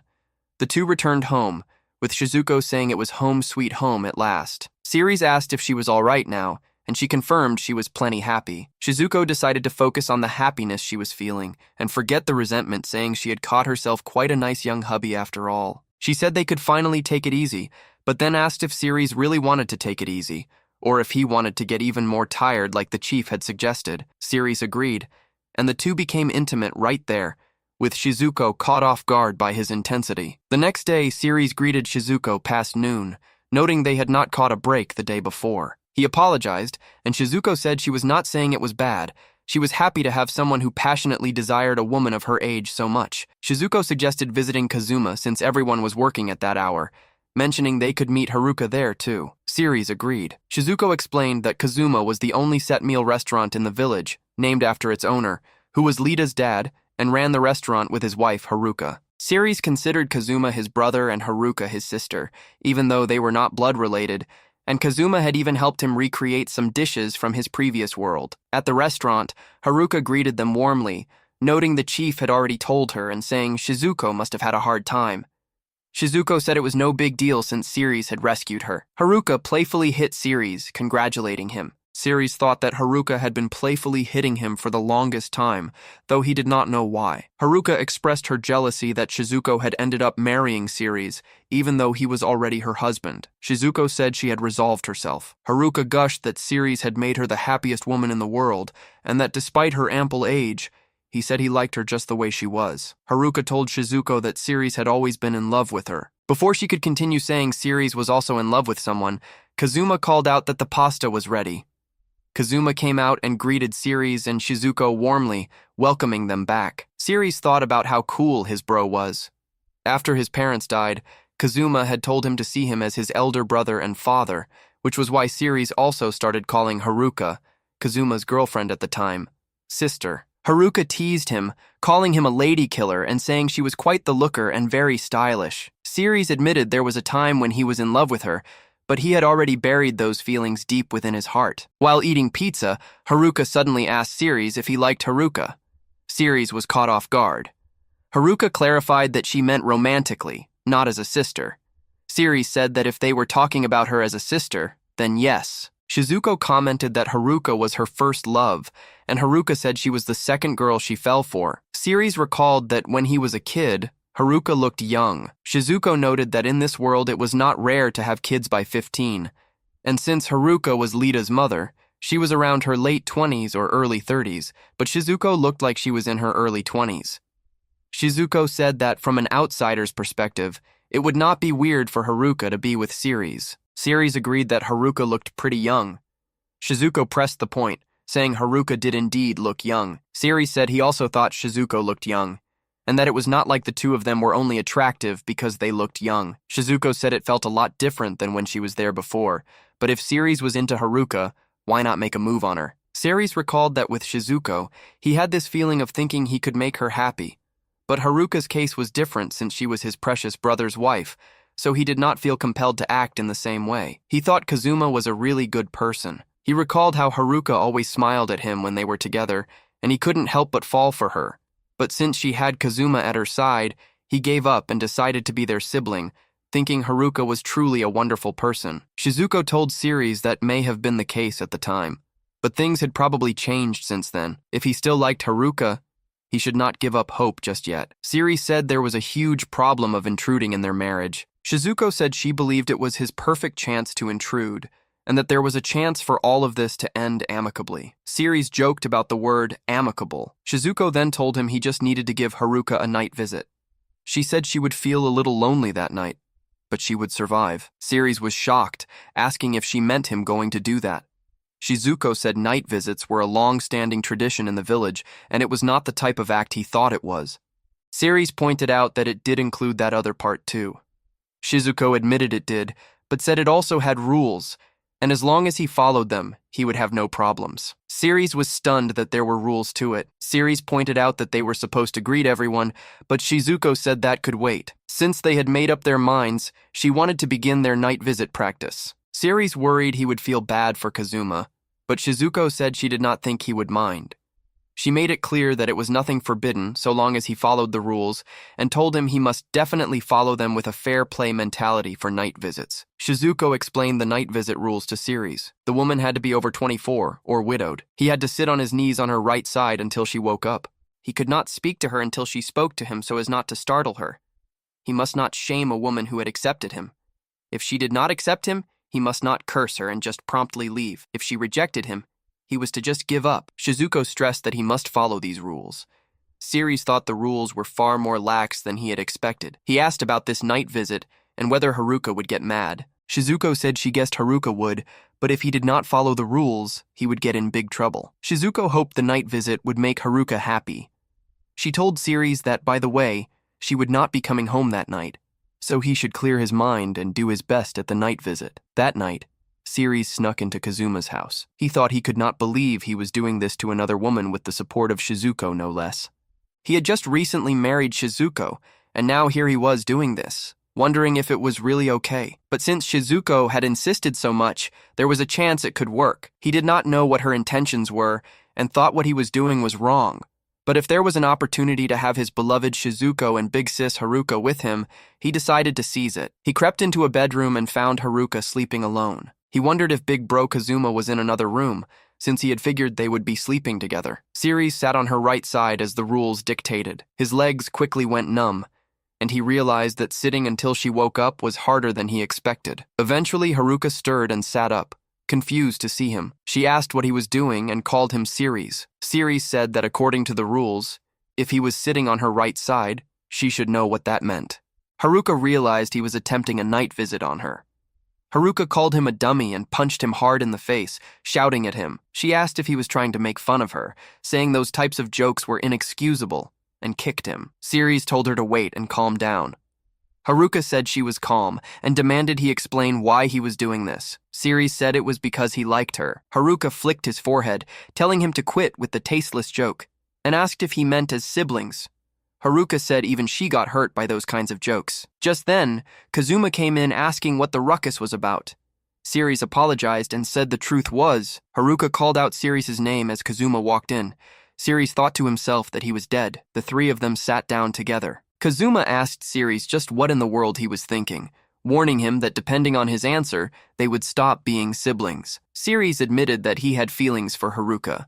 The two returned home, with Shizuko saying it was home sweet home at last. Ceres asked if she was all right now, and she confirmed she was plenty happy. Shizuko decided to focus on the happiness she was feeling and forget the resentment, saying she had caught herself quite a nice young hubby after all. She said they could finally take it easy, but then asked if Ceres really wanted to take it easy, or if he wanted to get even more tired like the chief had suggested. Ceres agreed, and the two became intimate right there, with Shizuko caught off guard by his intensity. The next day, Ceres greeted Shizuko past noon, noting they had not caught a break the day before. He apologized, and Shizuko said she was not saying it was bad. She was happy to have someone who passionately desired a woman of her age so much. Shizuko suggested visiting Kazuma since everyone was working at that hour, mentioning they could meet Haruka there too. Ceres agreed. Shizuko explained that Kazuma was the only set meal restaurant in the village, named after its owner, who was Lita's dad and ran the restaurant with his wife Haruka. Ceres considered Kazuma his brother and Haruka his sister, even though they were not blood-related, and Kazuma had even helped him recreate some dishes from his previous world. At the restaurant, Haruka greeted them warmly, noting the chief had already told her and saying Shizuko must have had a hard time. Shizuko said it was no big deal since Ceres had rescued her. Haruka playfully hit Ceres, congratulating him. Ceres thought that Haruka had been playfully hitting him for the longest time, though he did not know why. Haruka expressed her jealousy that Shizuko had ended up marrying Ceres, even though he was already her husband. Shizuko said she had resolved herself. Haruka gushed that Ceres had made her the happiest woman in the world, and that despite her ample age, he said he liked her just the way she was. Haruka told Shizuko that Ceres had always been in love with her. Before she could continue saying Ceres was also in love with someone, Kazuma called out that the pasta was ready. Kazuma came out and greeted Ceres and Shizuko warmly, welcoming them back. Ceres thought about how cool his bro was. After his parents died, Kazuma had told him to see him as his elder brother and father, which was why Ceres also started calling Haruka, Kazuma's girlfriend at the time, sister. Haruka teased him, calling him a lady killer and saying she was quite the looker and very stylish. Ceres admitted there was a time when he was in love with her, but he had already buried those feelings deep within his heart. While eating pizza, Haruka suddenly asked Ceres if he liked Haruka. Ceres was caught off guard. Haruka clarified that she meant romantically, not as a sister. Ceres said that if they were talking about her as a sister, then yes. Shizuko commented that Haruka was her first love, and Haruka said she was the second girl she fell for. Ceres recalled that when he was a kid, Haruka looked young. Shizuko noted that in this world it was not rare to have kids by 15, and since Haruka was Lita's mother, she was around her late 20s or early 30s, but Shizuko looked like she was in her early 20s. Shizuko said that from an outsider's perspective, it would not be weird for Haruka to be with Ceres. Ceres agreed that Haruka looked pretty young. Shizuko pressed the point, saying Haruka did indeed look young. Ceres said he also thought Shizuko looked young, and that it was not like the two of them were only attractive because they looked young. Shizuko said it felt a lot different than when she was there before, but if Ceres was into Haruka, why not make a move on her? Ceres recalled that with Shizuko, he had this feeling of thinking he could make her happy, but Haruka's case was different since she was his precious brother's wife, so he did not feel compelled to act in the same way. He thought Kazuma was a really good person. He recalled how Haruka always smiled at him when they were together, and he couldn't help but fall for her. But since she had Kazuma at her side, he gave up and decided to be their sibling, thinking Haruka was truly a wonderful person. Shizuko told Ceres that may have been the case at the time, but things had probably changed since then. If he still liked Haruka, he should not give up hope just yet. Ceres said there was a huge problem of intruding in their marriage. Shizuko said she believed it was his perfect chance to intrude, and that there was a chance for all of this to end amicably. Ceres joked about the word amicable. Shizuko then told him he just needed to give Haruka a night visit. She said she would feel a little lonely that night, but she would survive. Ceres was shocked, asking if she meant him going to do that. Shizuko said night visits were a long-standing tradition in the village, and it was not the type of act he thought it was. Ceres pointed out that it did include that other part too. Shizuko admitted it did, but said it also had rules, and as long as he followed them, he would have no problems. Ceres was stunned that there were rules to it. Ceres pointed out that they were supposed to greet everyone, but Shizuko said that could wait. Since they had made up their minds, she wanted to begin their night visit practice. Ceres worried he would feel bad for Kazuma, but Shizuko said she did not think he would mind. She made it clear that it was nothing forbidden so long as he followed the rules, and told him he must definitely follow them with a fair play mentality for night visits. Shizuko explained the night visit rules to Ceres. The woman had to be over 24, or widowed. He had to sit on his knees on her right side until she woke up. He could not speak to her until she spoke to him so as not to startle her. He must not shame a woman who had accepted him. If she did not accept him, he must not curse her and just promptly leave. If she rejected him, he was to just give up. Shizuko stressed that he must follow these rules. Ceres thought the rules were far more lax than he had expected. He asked about this night visit and whether Haruka would get mad. Shizuko said she guessed Haruka would, but if he did not follow the rules, he would get in big trouble. Shizuko hoped the night visit would make Haruka happy. She told Ceres that, by the way, she would not be coming home that night, so he should clear his mind and do his best at the night visit. That night, Ceres snuck into Kazuma's house. He thought he could not believe he was doing this to another woman with the support of Shizuko, no less. He had just recently married Shizuko, and now here he was doing this, wondering if it was really okay. But since Shizuko had insisted so much, there was a chance it could work. He did not know what her intentions were, and thought what he was doing was wrong. But if there was an opportunity to have his beloved Shizuko and big sis Haruka with him, he decided to seize it. He crept into a bedroom and found Haruka sleeping alone. He wondered if big bro Kazuma was in another room, since he had figured they would be sleeping together. Ceres sat on her right side as the rules dictated. His legs quickly went numb, and he realized that sitting until she woke up was harder than he expected. Eventually, Haruka stirred and sat up, confused to see him. She asked what he was doing and called him Ceres. Ceres said that according to the rules, if he was sitting on her right side, she should know what that meant. Haruka realized he was attempting a night visit on her. Haruka called him a dummy and punched him hard in the face, shouting at him. She asked if he was trying to make fun of her, saying those types of jokes were inexcusable, and kicked him. Ceres told her to wait and calm down. Haruka said she was calm and demanded he explain why he was doing this. Ceres said it was because he liked her. Haruka flicked his forehead, telling him to quit with the tasteless joke, and asked if he meant as siblings. Haruka said even she got hurt by those kinds of jokes. Just then, Kazuma came in asking what the ruckus was about. Ceres apologized and said the truth was. Haruka called out Ceres' name as Kazuma walked in. Ceres thought to himself that he was dead. The three of them sat down together. Kazuma asked Ceres just what in the world he was thinking, warning him that depending on his answer, they would stop being siblings. Ceres admitted that he had feelings for Haruka,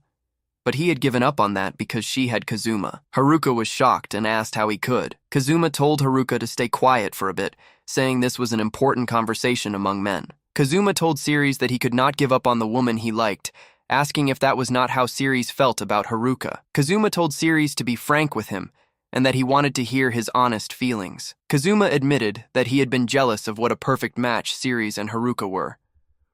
but he had given up on that because she had Kazuma. Haruka was shocked and asked how he could. Kazuma told Haruka to stay quiet for a bit, saying this was an important conversation among men. Kazuma told Ceres that he could not give up on the woman he liked, asking if that was not how Ceres felt about Haruka. Kazuma told Ceres to be frank with him, and that he wanted to hear his honest feelings. Kazuma admitted that he had been jealous of what a perfect match Ceres and Haruka were.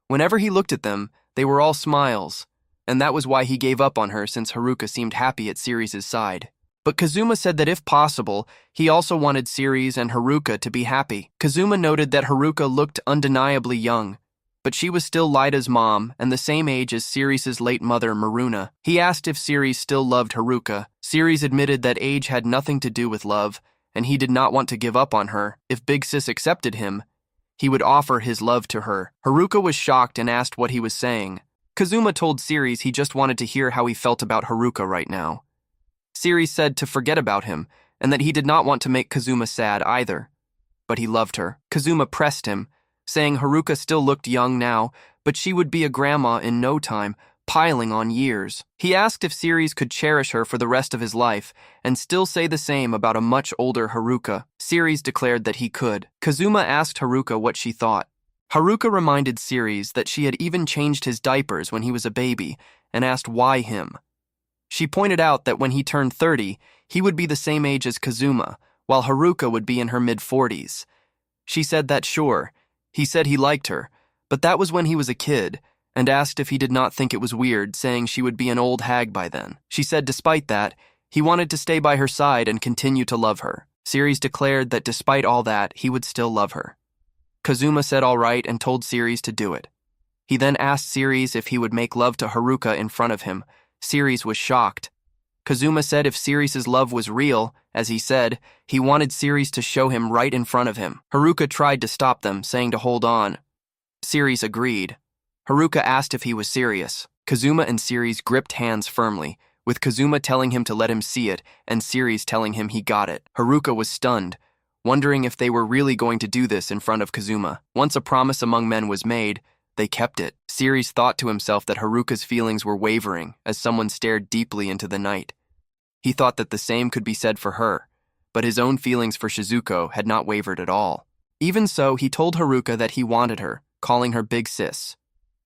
Whenever he looked at them, they were all smiles, and that was why he gave up on her since Haruka seemed happy at Ceres' side. But Kazuma said that if possible, he also wanted Ceres and Haruka to be happy. Kazuma noted that Haruka looked undeniably young, but she was still Lida's mom and the same age as Ceres' late mother, Maruna. He asked if Ceres still loved Haruka. Ceres admitted that age had nothing to do with love, and he did not want to give up on her. If Big Sis accepted him, he would offer his love to her. Haruka was shocked and asked what he was saying. Kazuma told Ceres he just wanted to hear how he felt about Haruka right now. Ceres said to forget about him, and that he did not want to make Kazuma sad either. But he loved her. Kazuma pressed him, saying Haruka still looked young now, but she would be a grandma in no time, piling on years. He asked if Ceres could cherish her for the rest of his life, and still say the same about a much older Haruka. Ceres declared that he could. Kazuma asked Haruka what she thought. Haruka reminded Ceres that she had even changed his diapers when he was a baby, and asked why him. She pointed out that when he turned 30, he would be the same age as Kazuma, while Haruka would be in her mid-40s. She said that sure, he said he liked her, but that was when he was a kid, and asked if he did not think it was weird, saying she would be an old hag by then. She said despite that, he wanted to stay by her side and continue to love her. Ceres declared that despite all that, he would still love her. Kazuma said all right and told Ceres to do it. He then asked Ceres if he would make love to Haruka in front of him. Ceres was shocked. Kazuma said if Ceres' love was real, as he said, he wanted Ceres to show him right in front of him. Haruka tried to stop them, saying to hold on. Ceres agreed. Haruka asked if he was serious. Kazuma and Ceres gripped hands firmly, with Kazuma telling him to let him see it and Ceres telling him he got it. Haruka was stunned, wondering if they were really going to do this in front of Kazuma. Once a promise among men was made, they kept it. Ceres thought to himself that Haruka's feelings were wavering as someone stared deeply into the night. He thought that the same could be said for her, but his own feelings for Shizuko had not wavered at all. Even so, he told Haruka that he wanted her, calling her big sis.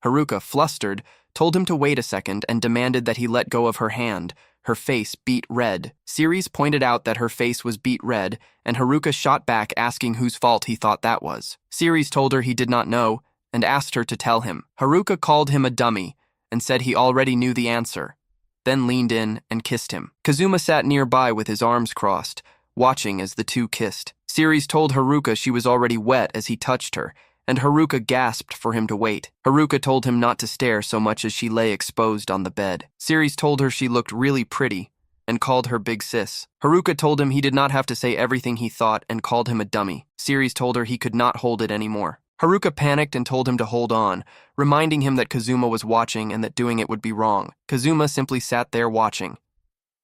Haruka, flustered, told him to wait a second and demanded that he let go of her hand. Her face beat red. Ceres pointed out that her face was beat red, and Haruka shot back asking whose fault he thought that was. Ceres told her he did not know and asked her to tell him. Haruka called him a dummy and said he already knew the answer, then leaned in and kissed him. Kazuma sat nearby with his arms crossed, watching as the two kissed. Ceres told Haruka she was already wet as he touched her, and Haruka gasped for him to wait. Haruka told him not to stare so much as she lay exposed on the bed. Ceres told her she looked really pretty and called her big sis. Haruka told him he did not have to say everything he thought and called him a dummy. Ceres told her he could not hold it anymore. Haruka panicked and told him to hold on, reminding him that Kazuma was watching and that doing it would be wrong. Kazuma simply sat there watching.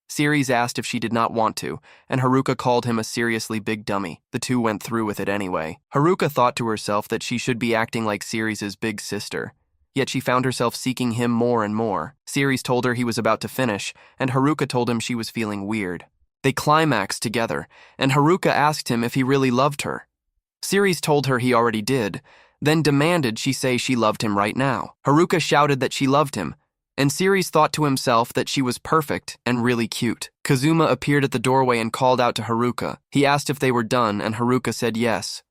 Ceres asked if she did not want to, and Haruka called him a seriously big dummy. The two went through with it anyway. Haruka thought to herself that she should be acting like Ceres' big sister, yet she found herself seeking him more and more. Ceres told her he was about to finish, and Haruka told him she was feeling weird. They climaxed together, and Haruka asked him if he really loved her. Ceres told her he already did, then demanded she say she loved him right now. Haruka shouted that she loved him, and Ceres thought to himself that she was perfect and really cute. Kazuma appeared at the doorway and called out to Haruka. He asked if they were done, and Haruka said yes.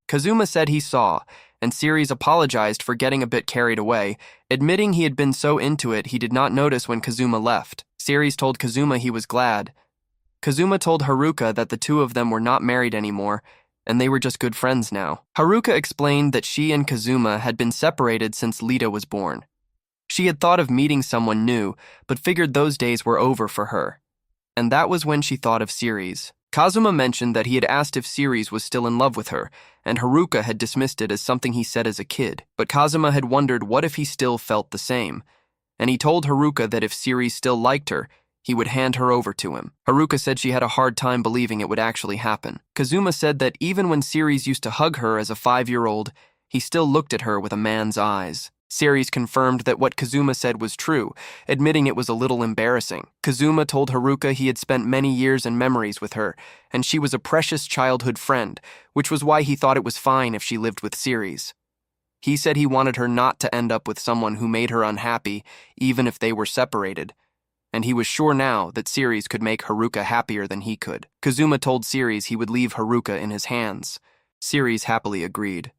Kazuma said he saw, and Ceres apologized for getting a bit carried away, admitting he had been so into it he did not notice when Kazuma left. Ceres told Kazuma he was glad. Kazuma told Haruka that the two of them were not married anymore, and they were just good friends now. Haruka explained that she and Kazuma had been separated since Lita was born. She had thought of meeting someone new, but figured those days were over for her. And that was when she thought of Ceres. Kazuma mentioned that he had asked if Ceres was still in love with her, and Haruka had dismissed it as something he said as a kid. But Kazuma had wondered what if he still felt the same, and he told Haruka that if Ceres still liked her, he would hand her over to him. Haruka said she had a hard time believing it would actually happen. Kazuma said that even when Ceres used to hug her as a 5-year-old, he still looked at her with a man's eyes. Ceres confirmed that what Kazuma said was true, admitting it was a little embarrassing. Kazuma told Haruka he had spent many years and memories with her, and she was a precious childhood friend, which was why he thought it was fine if she lived with Ceres. He said he wanted her not to end up with someone who made her unhappy, even if they were separated, and he was sure now that Ceres could make Haruka happier than he could. Kazuma told Ceres he would leave Haruka in his hands. Ceres happily agreed.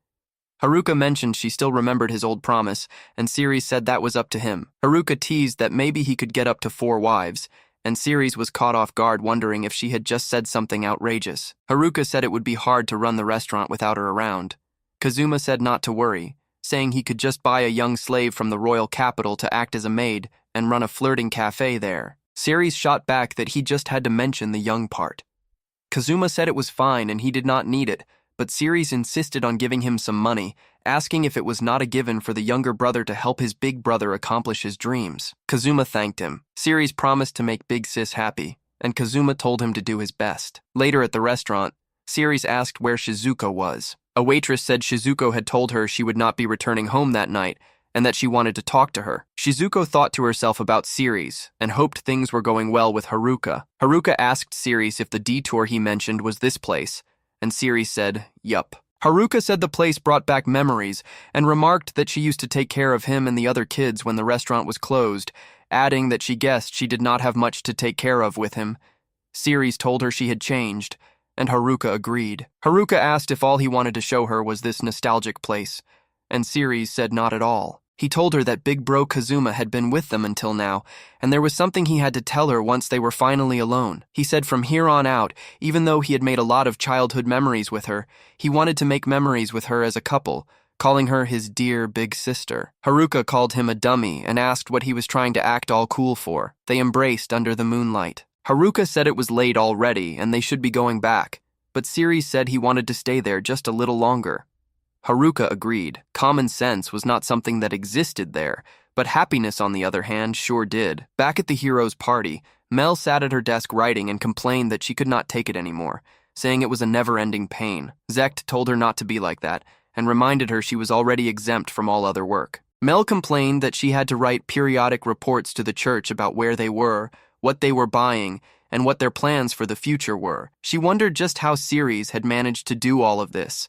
Haruka mentioned she still remembered his old promise, and Ceres said that was up to him. Haruka teased that maybe he could get up to 4 wives, and Ceres was caught off guard wondering if she had just said something outrageous. Haruka said it would be hard to run the restaurant without her around. Kazuma said not to worry, saying he could just buy a young slave from the royal capital to act as a maid and run a flirting cafe there. Ceres shot back that he just had to mention the young part. Kazuma said it was fine and he did not need it, but Ceres insisted on giving him some money, asking if it was not a given for the younger brother to help his big brother accomplish his dreams. Kazuma thanked him. Ceres promised to make Big Sis happy, and Kazuma told him to do his best. Later at the restaurant, Ceres asked where Shizuko was. A waitress said Shizuko had told her she would not be returning home that night, and that she wanted to talk to her. Shizuko thought to herself about Ceres and hoped things were going well with Haruka. Haruka asked Ceres if the detour he mentioned was this place, and Ceres said, yup. Haruka said the place brought back memories and remarked that she used to take care of him and the other kids when the restaurant was closed, adding that she guessed she did not have much to take care of with him. Ceres told her she had changed, and Haruka agreed. Haruka asked if all he wanted to show her was this nostalgic place, and Ceres said not at all. He told her that big bro Kazuma had been with them until now, and there was something he had to tell her once they were finally alone. He said from here on out, even though he had made a lot of childhood memories with her, he wanted to make memories with her as a couple, calling her his dear big sister. Haruka called him a dummy and asked what he was trying to act all cool for. They embraced under the moonlight. Haruka said it was late already and they should be going back, but Ceres said he wanted to stay there just a little longer. Haruka agreed. Common sense was not something that existed there, but happiness, on the other hand, sure did. Back at the heroes' party, Mel sat at her desk writing and complained that she could not take it anymore, saying it was a never-ending pain. Zecht told her not to be like that, and reminded her she was already exempt from all other work. Mel complained that she had to write periodic reports to the church about where they were, what they were buying, and what their plans for the future were. She wondered just how Ceres had managed to do all of this.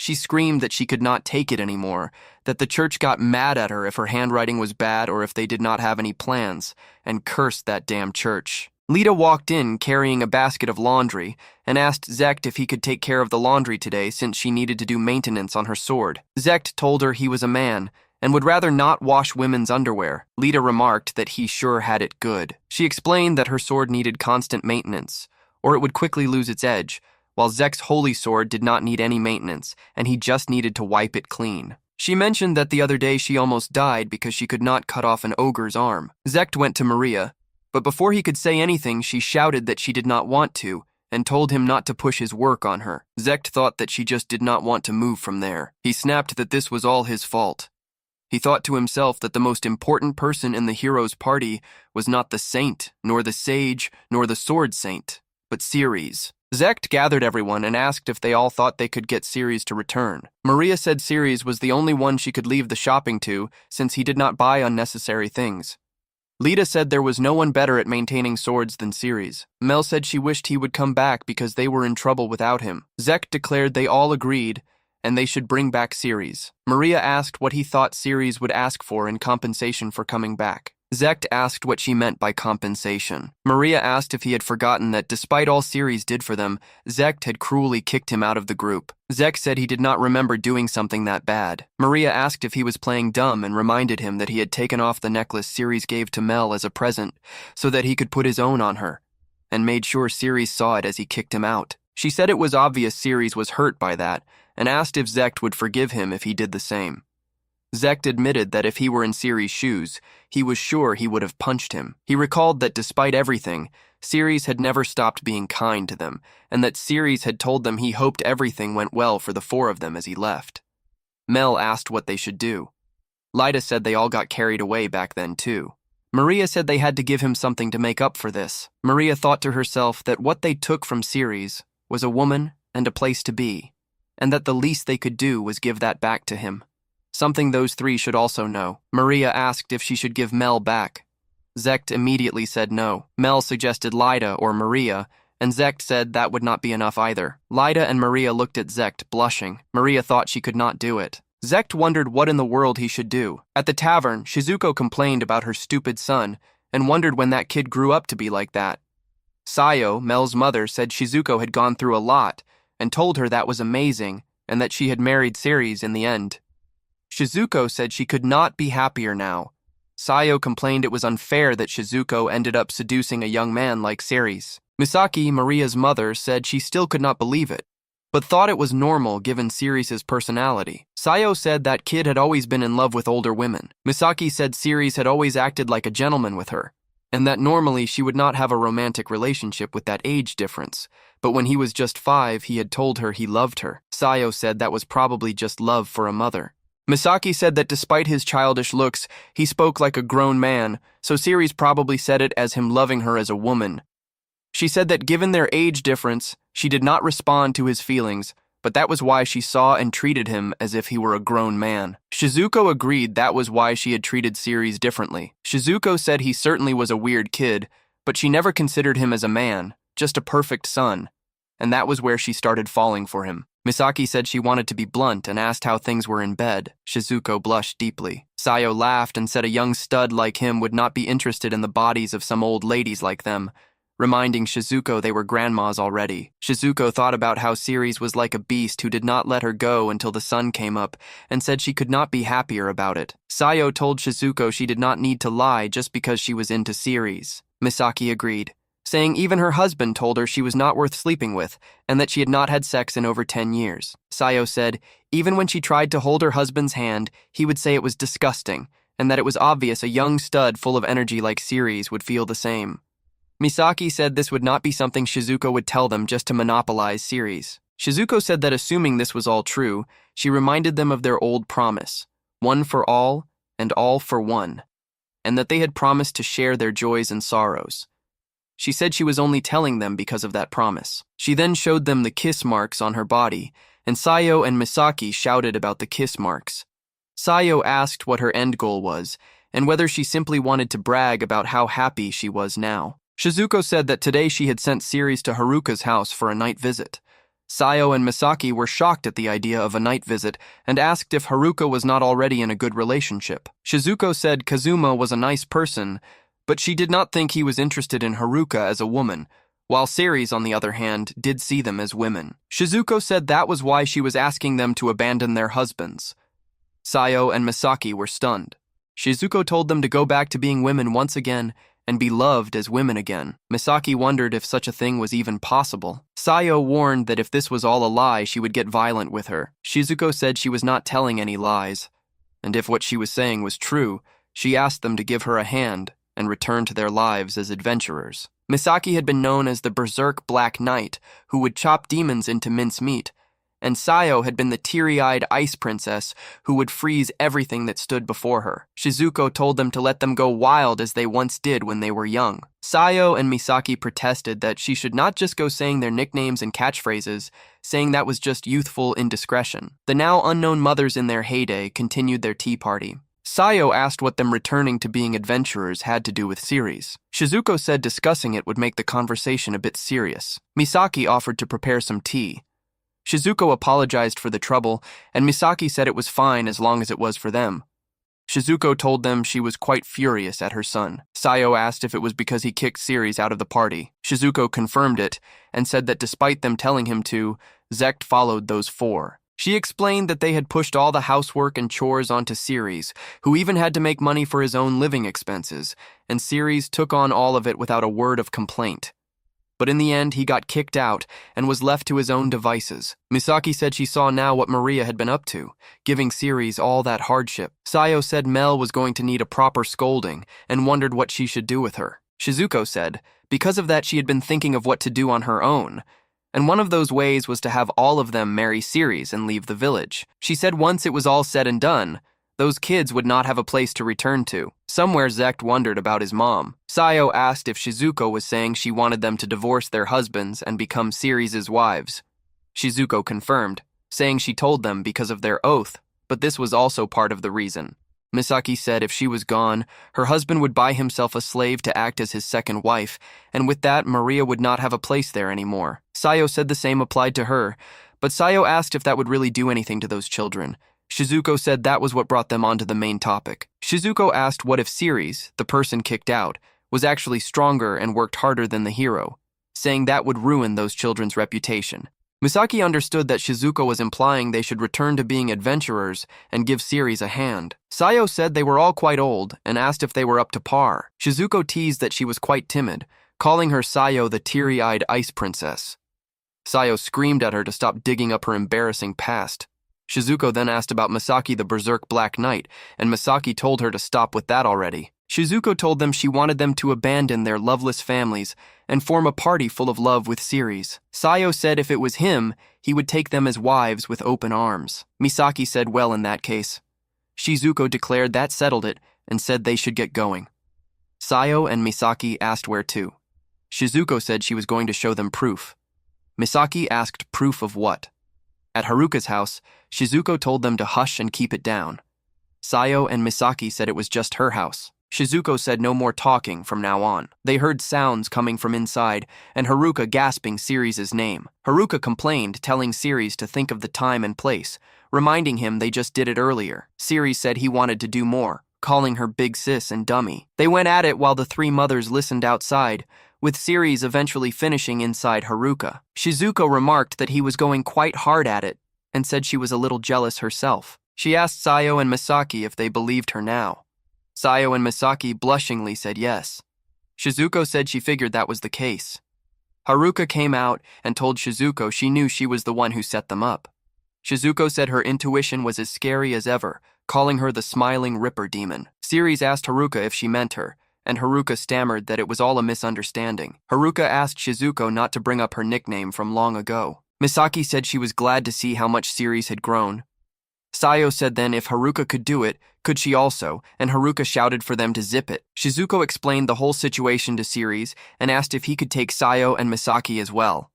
She screamed that she could not take it anymore, that the church got mad at her if her handwriting was bad or if they did not have any plans, and cursed that damn church. Lita walked in carrying a basket of laundry and asked Zecht if he could take care of the laundry today since she needed to do maintenance on her sword. Zecht told her he was a man and would rather not wash women's underwear. Lita remarked that he sure had it good. She explained that her sword needed constant maintenance, or it would quickly lose its edge, while Zecht's holy sword did not need any maintenance, and he just needed to wipe it clean. She mentioned that the other day she almost died because she could not cut off an ogre's arm. Zecht went to Maria, but before he could say anything, she shouted that she did not want to, and told him not to push his work on her. Zecht thought that she just did not want to move from there. He snapped that this was all his fault. He thought to himself that the most important person in the hero's party was not the saint, nor the sage, nor the sword saint, but Ceres. Zecht gathered everyone and asked if they all thought they could get Ceres to return. Maria said Ceres was the only one she could leave the shopping to since he did not buy unnecessary things. Lita said there was no one better at maintaining swords than Ceres. Mel said she wished he would come back because they were in trouble without him. Zecht declared they all agreed and they should bring back Ceres. Maria asked what he thought Ceres would ask for in compensation for coming back. Zecht asked what she meant by compensation. Maria asked if he had forgotten that despite all Ceres did for them, Zecht had cruelly kicked him out of the group. Zecht said he did not remember doing something that bad. Maria asked if he was playing dumb and reminded him that he had taken off the necklace Ceres gave to Mel as a present so that he could put his own on her, and made sure Ceres saw it as he kicked him out. She said it was obvious Ceres was hurt by that, and asked if Zecht would forgive him if he did the same. Zecht admitted that if he were in Ceres' shoes, he was sure he would have punched him. He recalled that despite everything, Ceres had never stopped being kind to them, and that Ceres had told them he hoped everything went well for the four of them as he left. Mel asked what they should do. Lita said they all got carried away back then too. Maria said they had to give him something to make up for this. Maria thought to herself that what they took from Ceres was a woman and a place to be, and that the least they could do was give that back to him. Something those three should also know. Maria asked if she should give Mel back. Zecht immediately said no. Mel suggested Lida or Maria, and Zecht said that would not be enough either. Lida and Maria looked at Zecht, blushing. Maria thought she could not do it. Zecht wondered what in the world he should do. At the tavern, Shizuko complained about her stupid son, and wondered when that kid grew up to be like that. Sayo, Mel's mother, said Shizuko had gone through a lot, and told her that was amazing, and that she had married Ceres in the end. Shizuko said she could not be happier now. Sayo complained it was unfair that Shizuko ended up seducing a young man like Ceres. Misaki, Maria's mother, said she still could not believe it, but thought it was normal given Ceres' personality. Sayo said that kid had always been in love with older women. Misaki said Ceres had always acted like a gentleman with her, and that normally she would not have a romantic relationship with that age difference, but when he was just 5, he had told her he loved her. Sayo said that was probably just love for a mother. Misaki said that despite his childish looks, he spoke like a grown man, so Ceres probably said it as him loving her as a woman. She said that given their age difference, she did not respond to his feelings, but that was why she saw and treated him as if he were a grown man. Shizuko agreed that was why she had treated Ceres differently. Shizuko said he certainly was a weird kid, but she never considered him as a man, just a perfect son, and that was where she started falling for him. Misaki said she wanted to be blunt and asked how things were in bed. Shizuko blushed deeply. Sayo laughed and said a young stud like him would not be interested in the bodies of some old ladies like them, reminding Shizuko they were grandmas already. Shizuko thought about how Ceres was like a beast who did not let her go until the sun came up and said she could not be happier about it. Sayo told Shizuko she did not need to lie just because she was into Ceres. Misaki agreed, saying even her husband told her she was not worth sleeping with and that she had not had sex in over 10 years. Sayo said even when she tried to hold her husband's hand, he would say it was disgusting and that it was obvious a young stud full of energy like Ceres would feel the same. Misaki said this would not be something Shizuko would tell them just to monopolize Ceres. Shizuko said that assuming this was all true, she reminded them of their old promise, one for all and all for one, and that they had promised to share their joys and sorrows. She said she was only telling them because of that promise. She then showed them the kiss marks on her body, and Sayo and Misaki shouted about the kiss marks. Sayo asked what her end goal was, and whether she simply wanted to brag about how happy she was now. Shizuko said that today she had sent Ceres to Haruka's house for a night visit. Sayo and Misaki were shocked at the idea of a night visit and asked if Haruka was not already in a good relationship. Shizuko said Kazuma was a nice person, but she did not think he was interested in Haruka as a woman, while Ceres, on the other hand, did see them as women. Shizuko said that was why she was asking them to abandon their husbands. Sayo and Misaki were stunned. Shizuko told them to go back to being women once again and be loved as women again. Misaki wondered if such a thing was even possible. Sayo warned that if this was all a lie, she would get violent with her. Shizuko said she was not telling any lies, and if what she was saying was true, she asked them to give her a hand and return to their lives as adventurers. Misaki had been known as the Berserk Black Knight, who would chop demons into mincemeat, and Sayo had been the teary-eyed ice princess who would freeze everything that stood before her. Shizuko told them to let them go wild as they once did when they were young. Sayo and Misaki protested that she should not just go saying their nicknames and catchphrases, saying that was just youthful indiscretion. The now unknown mothers in their heyday continued their tea party. Sayo asked what them returning to being adventurers had to do with Ceres. Shizuko said discussing it would make the conversation a bit serious. Misaki offered to prepare some tea. Shizuko apologized for the trouble, and Misaki said it was fine as long as it was for them. Shizuko told them she was quite furious at her son. Sayo asked if it was because he kicked Ceres out of the party. Shizuko confirmed it and said that despite them telling him to, Zect followed those four. She explained that they had pushed all the housework and chores onto Ceres, who even had to make money for his own living expenses, and Ceres took on all of it without a word of complaint. But in the end, he got kicked out and was left to his own devices. Misaki said she saw now what Maria had been up to, giving Ceres all that hardship. Sayo said Mel was going to need a proper scolding and wondered what she should do with her. Shizuko said, because of that she had been thinking of what to do on her own, and one of those ways was to have all of them marry Ceres and leave the village. She said once it was all said and done, those kids would not have a place to return to. Somewhere Zect wondered about his mom. Sayo asked if Shizuko was saying she wanted them to divorce their husbands and become Ceres' wives. Shizuko confirmed, saying she told them because of their oath, but this was also part of the reason. Misaki said if she was gone, her husband would buy himself a slave to act as his second wife, and with that, Maria would not have a place there anymore. Sayo said the same applied to her, but Sayo asked if that would really do anything to those children. Shizuko said that was what brought them onto the main topic. Shizuko asked what if Ceres, the person kicked out, was actually stronger and worked harder than the hero, saying that would ruin those children's reputation. Misaki understood that Shizuko was implying they should return to being adventurers and give Ceres a hand. Sayo said they were all quite old and asked if they were up to par. Shizuko teased that she was quite timid, calling her Sayo the teary-eyed ice princess. Sayo screamed at her to stop digging up her embarrassing past. Shizuko then asked about Misaki the Berserk Black Knight, and Misaki told her to stop with that already. Shizuko told them she wanted them to abandon their loveless families and form a party full of love with Ceres. Sayo said if it was him, he would take them as wives with open arms. Misaki said well in that case. Shizuko declared that settled it and said they should get going. Sayo and Misaki asked where to. Shizuko said she was going to show them proof. Misaki asked proof of what? At Haruka's house, Shizuko told them to hush and keep it down. Sayo and Misaki said it was just her house. Shizuko said no more talking from now on. They heard sounds coming from inside, and Haruka gasping Ceres' name. Haruka complained, telling Ceres to think of the time and place, reminding him they just did it earlier. Ceres said he wanted to do more, calling her big sis and dummy. They went at it while the three mothers listened outside, with Ceres eventually finishing inside Haruka. Shizuko remarked that he was going quite hard at it and said she was a little jealous herself. She asked Sayo and Misaki if they believed her now. Sayo and Misaki blushingly said yes. Shizuko said she figured that was the case. Haruka came out and told Shizuko she knew she was the one who set them up. Shizuko said her intuition was as scary as ever, calling her the smiling Ripper demon. Ceres asked Haruka if she meant her, and Haruka stammered that it was all a misunderstanding. Haruka asked Shizuko not to bring up her nickname from long ago. Misaki said she was glad to see how much Ceres had grown. Sayo said then if Haruka could do it, could she also, and Haruka shouted for them to zip it. Shizuko explained the whole situation to Ceres and asked if he could take Sayo and Misaki as well.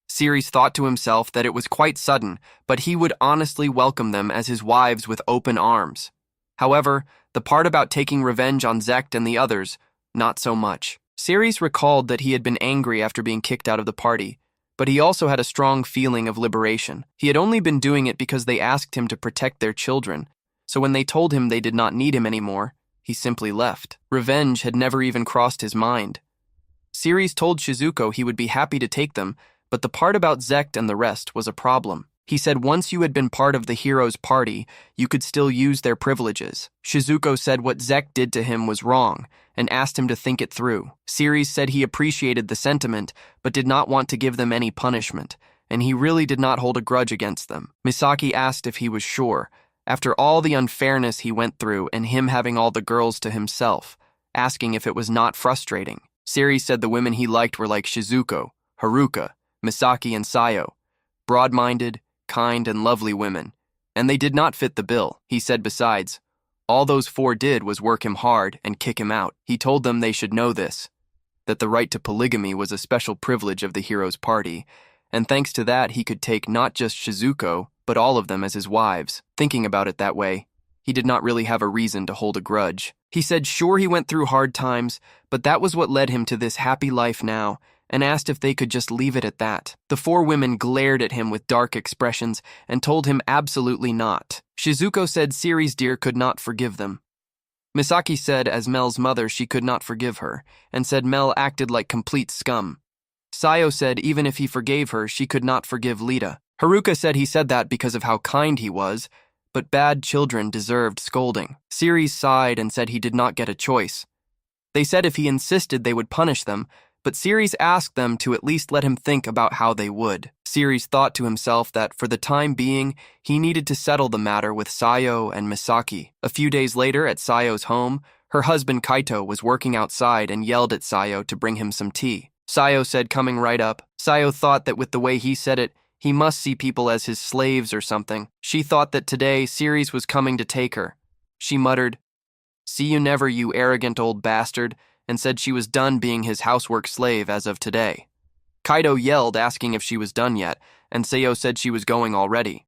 Ceres thought to himself that it was quite sudden, but he would honestly welcome them as his wives with open arms. However, the part about taking revenge on Zect and the others, not so much. Ceres recalled that he had been angry after being kicked out of the party, but he also had a strong feeling of liberation. He had only been doing it because they asked him to protect their children, so when they told him they did not need him anymore, he simply left. Revenge had never even crossed his mind. Ceres told Shizuko he would be happy to take them, but the part about Zect and the rest was a problem. He said once you had been part of the hero's party, you could still use their privileges. Shizuko said what Zect did to him was wrong, and asked him to think it through. Ceres said he appreciated the sentiment, but did not want to give them any punishment, and he really did not hold a grudge against them. Misaki asked if he was sure, after all the unfairness he went through and him having all the girls to himself, asking if it was not frustrating. Ceres said the women he liked were like Shizuko, Haruka, Misaki, and Sayo, broad-minded, kind, and lovely women, and they did not fit the bill. He said besides, all those four did was work him hard and kick him out. He told them they should know this, that the right to polygamy was a special privilege of the hero's party, and thanks to that he could take not just Shizuko, but all of them as his wives. Thinking about it that way, he did not really have a reason to hold a grudge. He said sure he went through hard times, but that was what led him to this happy life now, and asked if they could just leave it at that. The four women glared at him with dark expressions and told him absolutely not. Shizuko said Ceres dear could not forgive them. Misaki said as Mel's mother she could not forgive her, and said Mel acted like complete scum. Sayo said even if he forgave her, she could not forgive Lita. Haruka said he said that because of how kind he was, but bad children deserved scolding. Ceres sighed and said he did not get a choice. They said if he insisted they would punish them, but Ceres asked them to at least let him think about how they would. Ceres thought to himself that for the time being, he needed to settle the matter with Sayo and Misaki. A few days later, at Sayo's home, her husband Kaito was working outside and yelled at Sayo to bring him some tea. Sayo said coming right up. Sayo thought that with the way he said it, he must see people as his slaves or something. She thought that today Ceres was coming to take her. She muttered, "See you never, you arrogant old bastard," and said she was done being his housework slave as of today. Kaito yelled asking if she was done yet, and Sayo said she was going already.